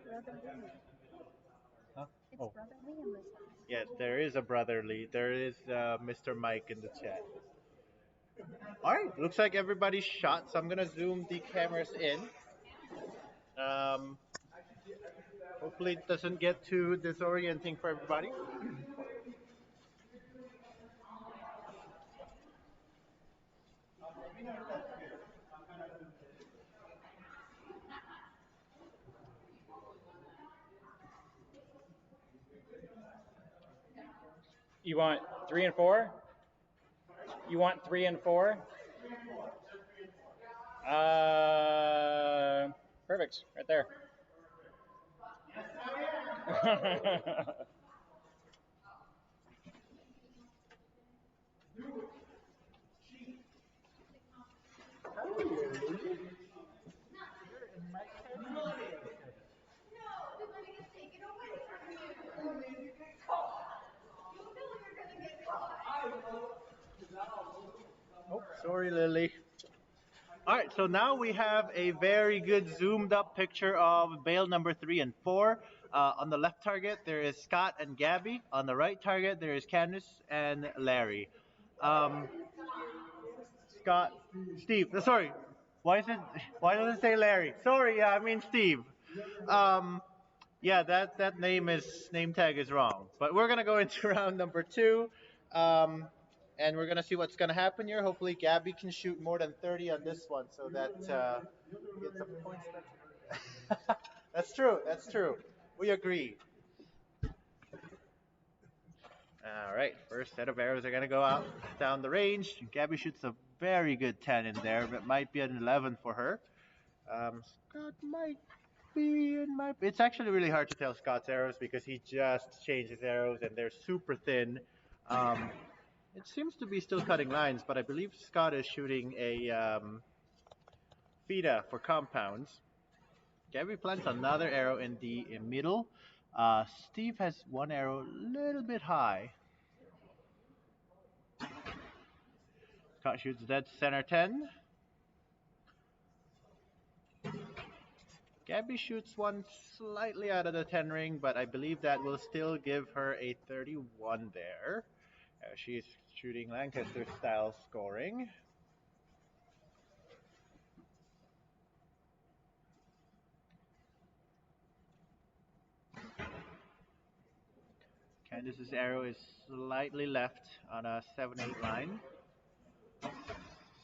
S6: Brother Liam.
S1: Huh?
S6: It's
S1: Oh,
S6: Brother Liam this time.
S1: yes, there is a brotherly. There is Mr. Mike in the chat. All right, looks like everybody's shot, so I'm gonna zoom the cameras in. Hopefully, it doesn't get too disorienting for everybody.
S2: You want 3 and 4? You want 3 and 4? Perfect. Right there.
S1: Oh, sorry, Lily. All right, so now we have a very good zoomed up picture of bale number 3 and 4. On the left target, there is Scott and Gabby. On the right target, there is Candice and Larry. Um, Scott, Steve. Sorry, why is it? Why does it say Larry? Sorry, I mean Steve. Um, yeah, name tag is wrong. But we're gonna go into round number 2. and we're gonna see what's gonna happen here. Hopefully, Gabby can shoot more than 30 on this one, so that we get some points. That's true. That's true. We agree. All right, first set of arrows are gonna go out down the range. Gabby shoots a very good 10 in there, but might be an 11 for her. Scott might be in my. It's actually really hard to tell Scott's arrows because he just changed his arrows and they're super thin. Um, it seems to be still cutting lines, but I believe Scott is shooting a FIDA for compounds. Gabby plants another arrow in the middle. Steve has one arrow a little bit high. Scott shoots dead center 10. Gabby shoots one slightly out of the 10 ring, but I believe that will still give her a 31 there. She's shooting Lancaster style scoring. Candace's arrow is slightly left on a 7-8 line.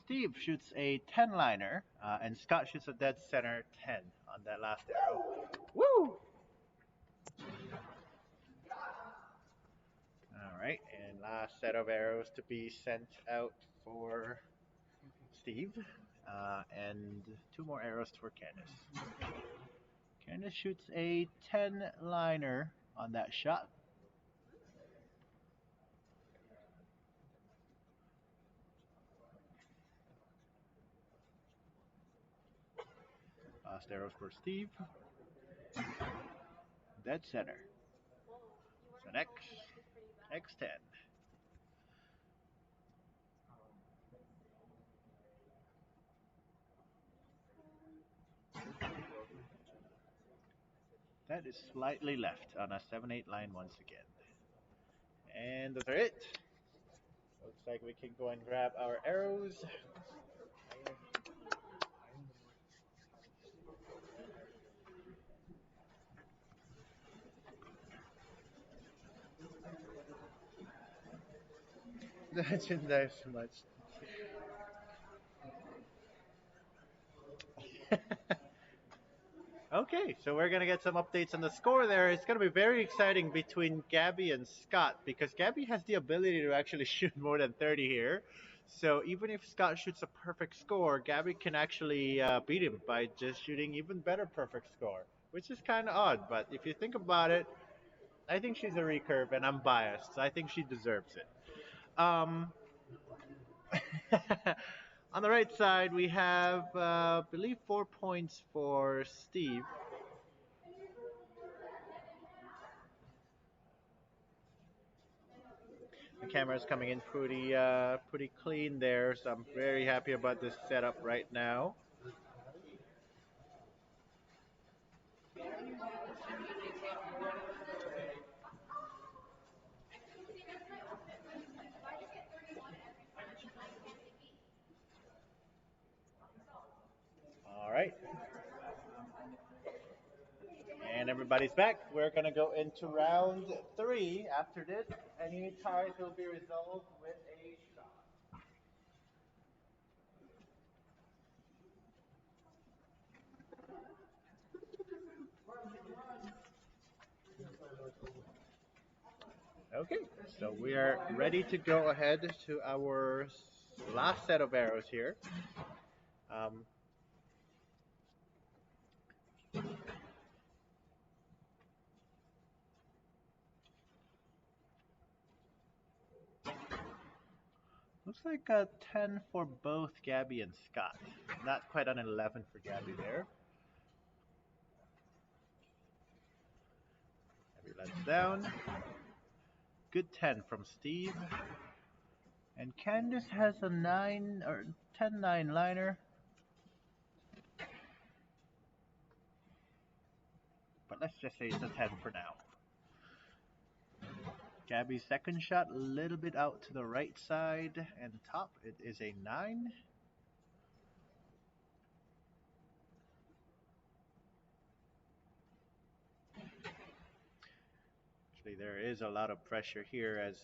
S1: Steve shoots a 10 liner, and Scott shoots a dead center 10 on that last arrow. Woo! All right, and last set of arrows to be sent out for Steve, and two more arrows for Candace. Candace shoots a 10 liner on that shot. Last arrows for Steve. Dead center. So X10. That is slightly left on a 7-8 line once again. And those are it. Looks like we can go and grab our arrows. Merchandise much. Okay, so we're gonna get some updates on the score there. It's gonna be very exciting between Gabby and Scott because Gabby has the ability to actually shoot more than 30 here. So even if Scott shoots a perfect score, Gabby can actually beat him by just shooting even better perfect score, which is kind of odd. But if you think about it, I think she's a recurve, and I'm biased. So I think she deserves it. On the right side, we have, I believe, 4 points for Steve. The camera is coming in pretty clean there, so I'm very happy about this setup right now. All right, and everybody's back. We're gonna go into round three. After this, any ties will be resolved with a shot. Okay, so we are ready to go ahead to our last set of arrows here. Um, Looks like a 10 for both Gabby and Scott. Not quite an 11 for Gabby there. Gabby lets down. Good 10 from Steve. And Candace has a 9 or 10-9 liner. But let's just say it's a 10 for now. Gabby's second shot a little bit out to the right side and top. It is a 9. Actually, there is a lot of pressure here as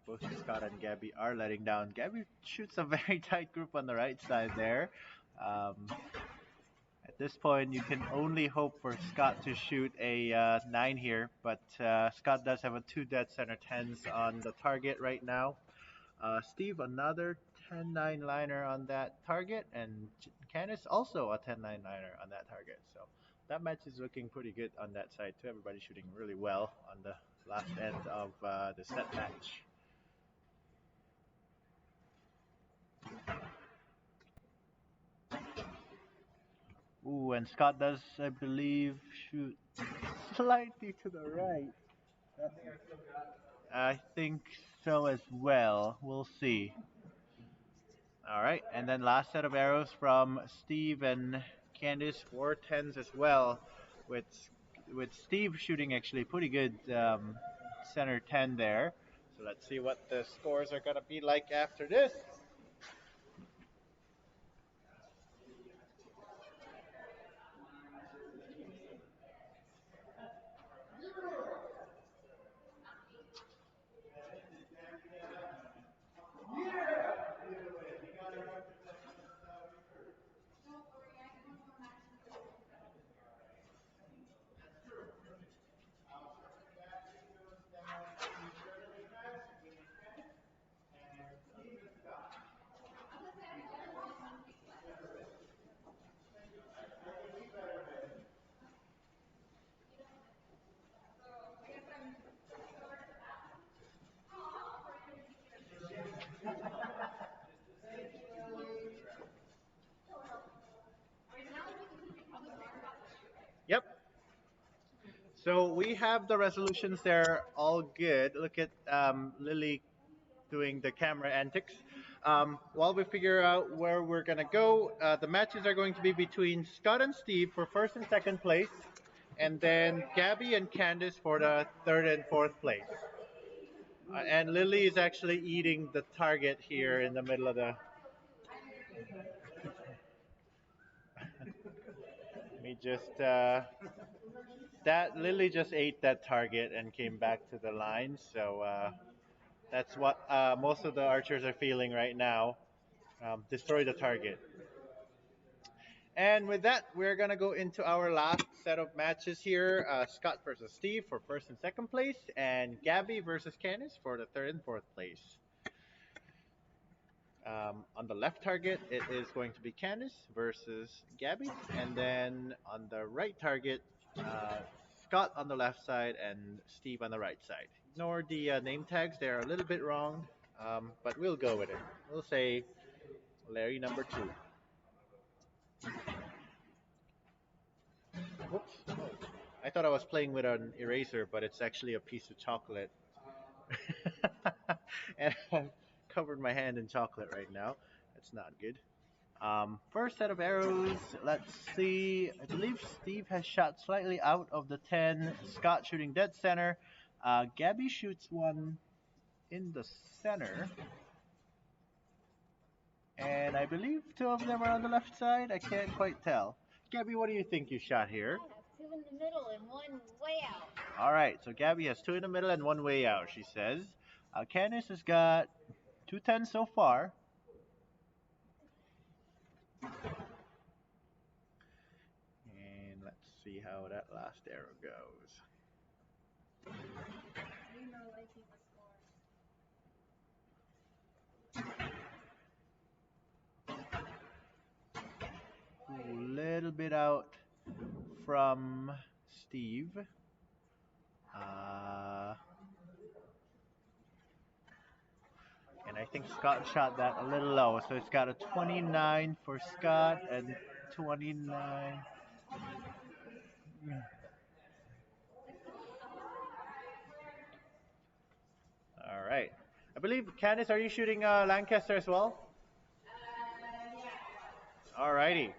S1: both Scott and Gabby are letting down. Gabby shoots a very tight group on the right side there. Um, at this point, you can only hope for Scott to shoot a 9 here, but Scott does have a 2 dead center 10s on the target right now. Steve, another 10-9 liner on that target, and Candice also a 10-9 liner on that target. So that match is looking pretty good on that side too. Everybody shooting really well on the last end of the set match. Ooh, and Scott does, I believe, shoot slightly to the right. I think so as well. We'll see. All right, and then last set of arrows from Steve and Candice, 4 10s as well, with with Steve shooting actually pretty good center 10 there. So let's see what the scores are gonna be like after this. Yep. So we have the resolutions there, all good. Look at Lily doing the camera antics. While we figure out where we're gonna go, the matches are going to be between Scott and Steve for first and second place, and then Gabby and Candice for the third and fourth place. And Lily is actually eating the target here in the middle of the. Let me just. That Lily just ate that target and came back to the line, so that's what most of the archers are feeling right now. Destroy the target. And with that, we're going to go into our last set of matches here. Scott versus Steve for first and second place, and Gabby versus Candice for the third and fourth place. On the left target, it is going to be Candice versus Gabby. And then on the right target, Scott on the left side and Steve on the right side. Ignore the name tags, they're a little bit wrong, but we'll go with it. We'll say Larry number 2. Whoops. Oh. I thought I was playing with an eraser, but it's actually a piece of chocolate. And I've covered my hand in chocolate right now. That's not good. First set of arrows, let's see. I believe Steve has shot slightly out of the 10. Scott shooting dead center. Gabby shoots one in the center. And I believe 2 of them are on the left side. I can't quite tell. Gabby, what do you think you shot here?
S3: I have 2 in the middle and 1 way out.
S1: All right, so Gabby has 2 in the middle and 1 way out, she says. Candice has got 2 10s so far. And let's see how that last arrow goes. A little bit out from Steve. And I think Scott shot that a little low. So it's got a 29 for Scott and 29. All right. I believe, Candice, are you shooting Lancaster as well? All righty.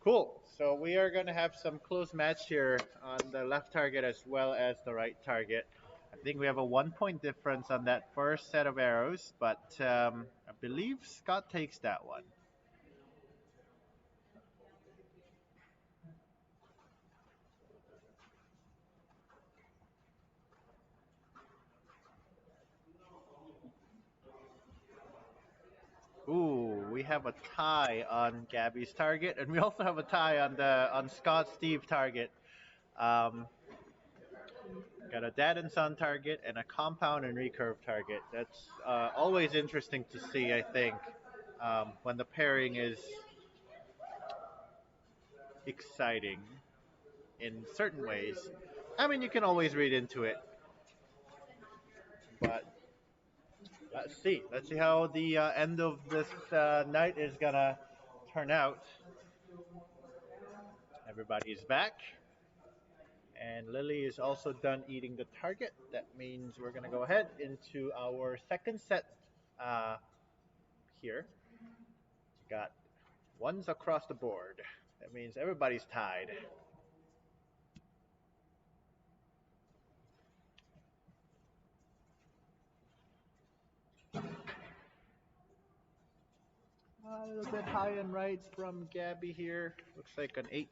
S1: Cool. So we are going to have some close match here on the left target as well as the right target. I think we have a 1 point difference on that first set of arrows, but I believe Scott takes that one. Ooh, we have a tie on Gabby's target, and we also have a tie on Scott Steve target. Um, got a dad and son target and a compound and recurve target. That's always interesting to see, I think, when the pairing is exciting in certain ways. I mean, you can always read into it, but let's see. Let's see how the end of this night is gonna turn out. Everybody's back, and Lily is also done eating the target. That means we're gonna go ahead into our second set uh, here. Got ones across the board. That means everybody's tied. A little bit high and right from Gabby here. Looks like an 8.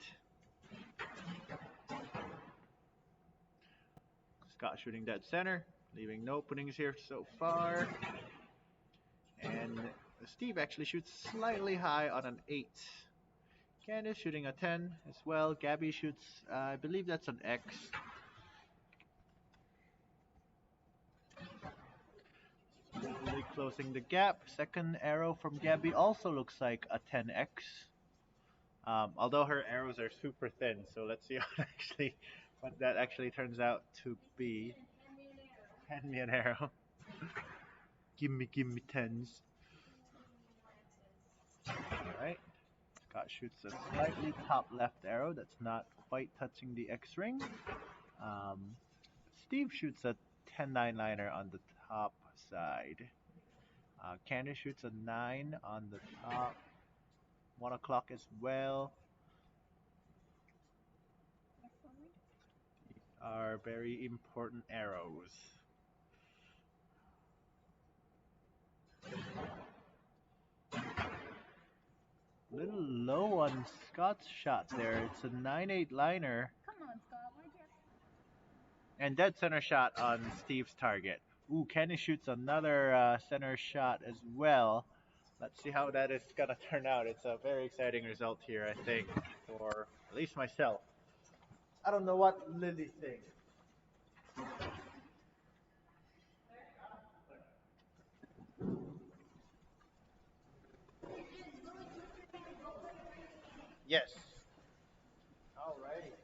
S1: Scott shooting dead center, leaving no openings here so far. And Steve actually shoots slightly high on an 8. Candice shooting a 10 as well. Gabby shoots, I believe that's an X. Really closing the gap. Second arrow from Gabby also looks like a 10X. Although her arrows are super thin, so let's see what that actually turns out to be. Hand me an arrow. Give me tens. Alright. Scott shoots a slightly top left arrow that's not quite touching the X ring. Steve shoots a 10-9 liner on the top side. Candace shoots a 9 on the top. 1 o'clock as well. These are very important arrows. Little low on Scott's shot there. It's a 9-8 liner.
S6: Come on, Scott. Why'd you
S1: And dead center shot on Steve's target. Ooh, Kenny shoots another center shot as well. Let's see how that is gonna turn out. It's a very exciting result here, I think, for at least myself. I don't know what Lily thinks. Yes. Alrighty.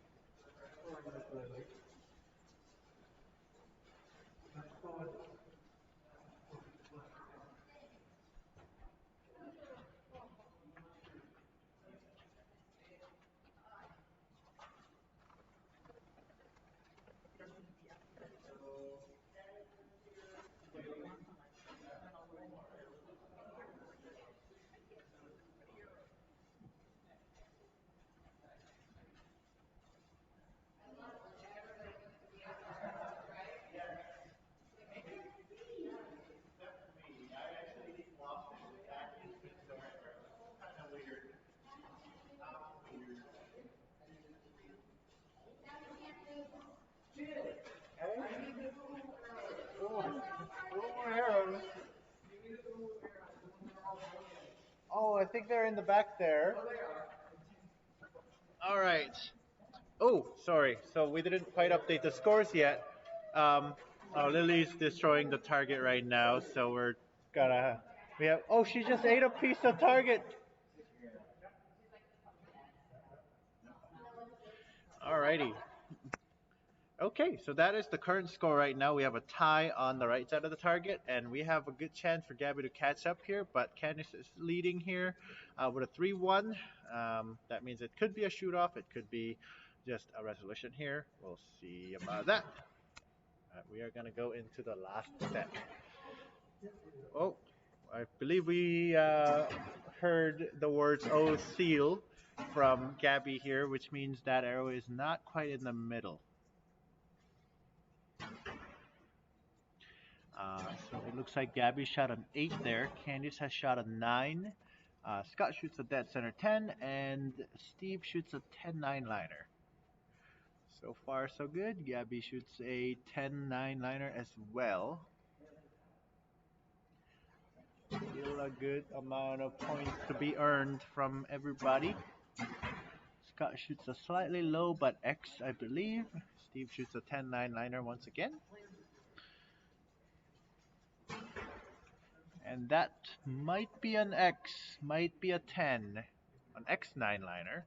S1: Arrows. Oh, I think they're in the back there. All right. Oh, sorry. So we didn't quite update the scores yet. Lily's destroying the target right now, so we're gonna. We have. Oh, she just ate a piece of target. Alrighty. Okay, so that is the current score right now. We have a tie on the right side of the target, and we have a good chance for Gabby to catch up here. But Candice is leading here with a 3-1. That means it could be a shoot off. It could be just a resolution here. We'll see about that. We are going to go into the last set. Oh, I believe we heard the words "oh seal" from Gabby here, which means that arrow is not quite in the middle. So it looks like Gabby shot an 8 there. Candice has shot a 9. Scott shoots a dead center 10, and Steve shoots a 10-9 liner. So far, so good. Gabby shoots a 10-9 liner as well. Still a good amount of points to be earned from everybody. Scott shoots a slightly low, but X, I believe. Steve shoots a 10-9 liner once again. And that might be an X, might be a 10. An X9 liner.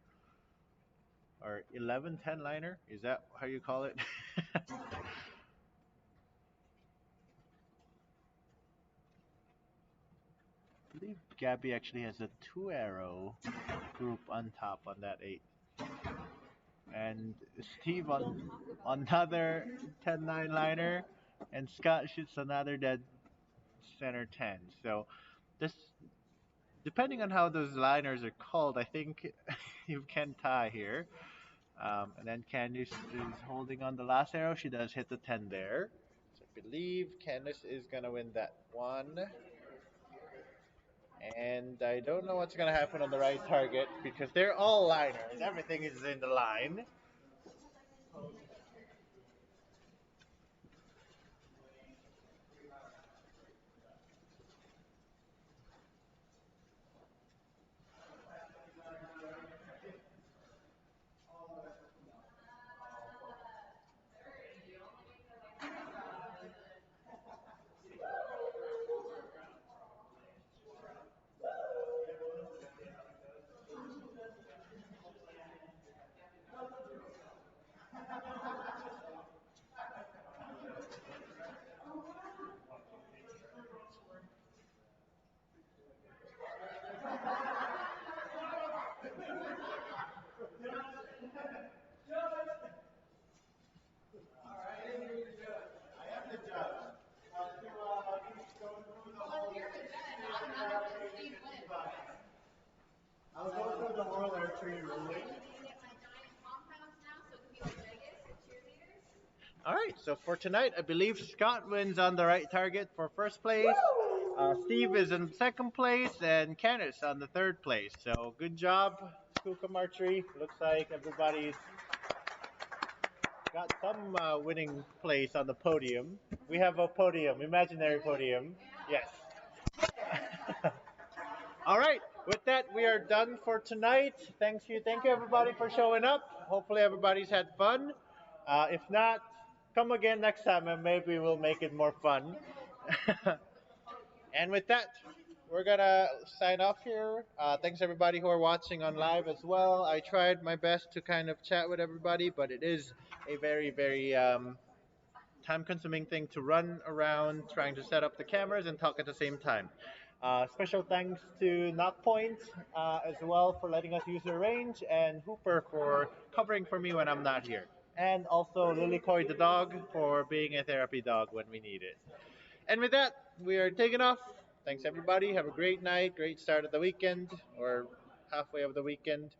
S1: Or 11-10 liner. Is that how you call it? I believe Gabby actually has a 2-arrow group on top on that 8. And Steve on another 10-9 liner. And Scott shoots another dead center 10. So this, depending on how those liners are called, I think you can tie here. And then Candice is holding on the last arrow. She does hit the 10 there. So I believe Candice is going to win that one. And I don't know what's going to happen on the right target because they're all liners. Everything is in the line. I'll go through the World Archery ruling. All right, so for tonight, I believe Scott wins on the right target for first place. Steve is in second place, and Candice on the third place. So good job, Skookum Archery. Looks like everybody's got some winning place on the podium. We have a podium, imaginary podium. Yes. All right. With that, we are done for tonight. Thank you everybody for showing up. Hopefully everybody's had fun. If not, come again next time and maybe we'll make it more fun. And with that, we're gonna sign off here. Thanks everybody who are watching on live as well. I tried my best to kind of chat with everybody, but it is a very time consuming thing to run around trying to set up the cameras and talk at the same time. Special thanks to Knockpoint as well for letting us use their range, and Hooper for covering for me when I'm not here. And also Lilycoy the dog for being a therapy dog when we need it. And with that, we are taking off. Thanks everybody. Have a great night, great start of the weekend, or halfway of the weekend.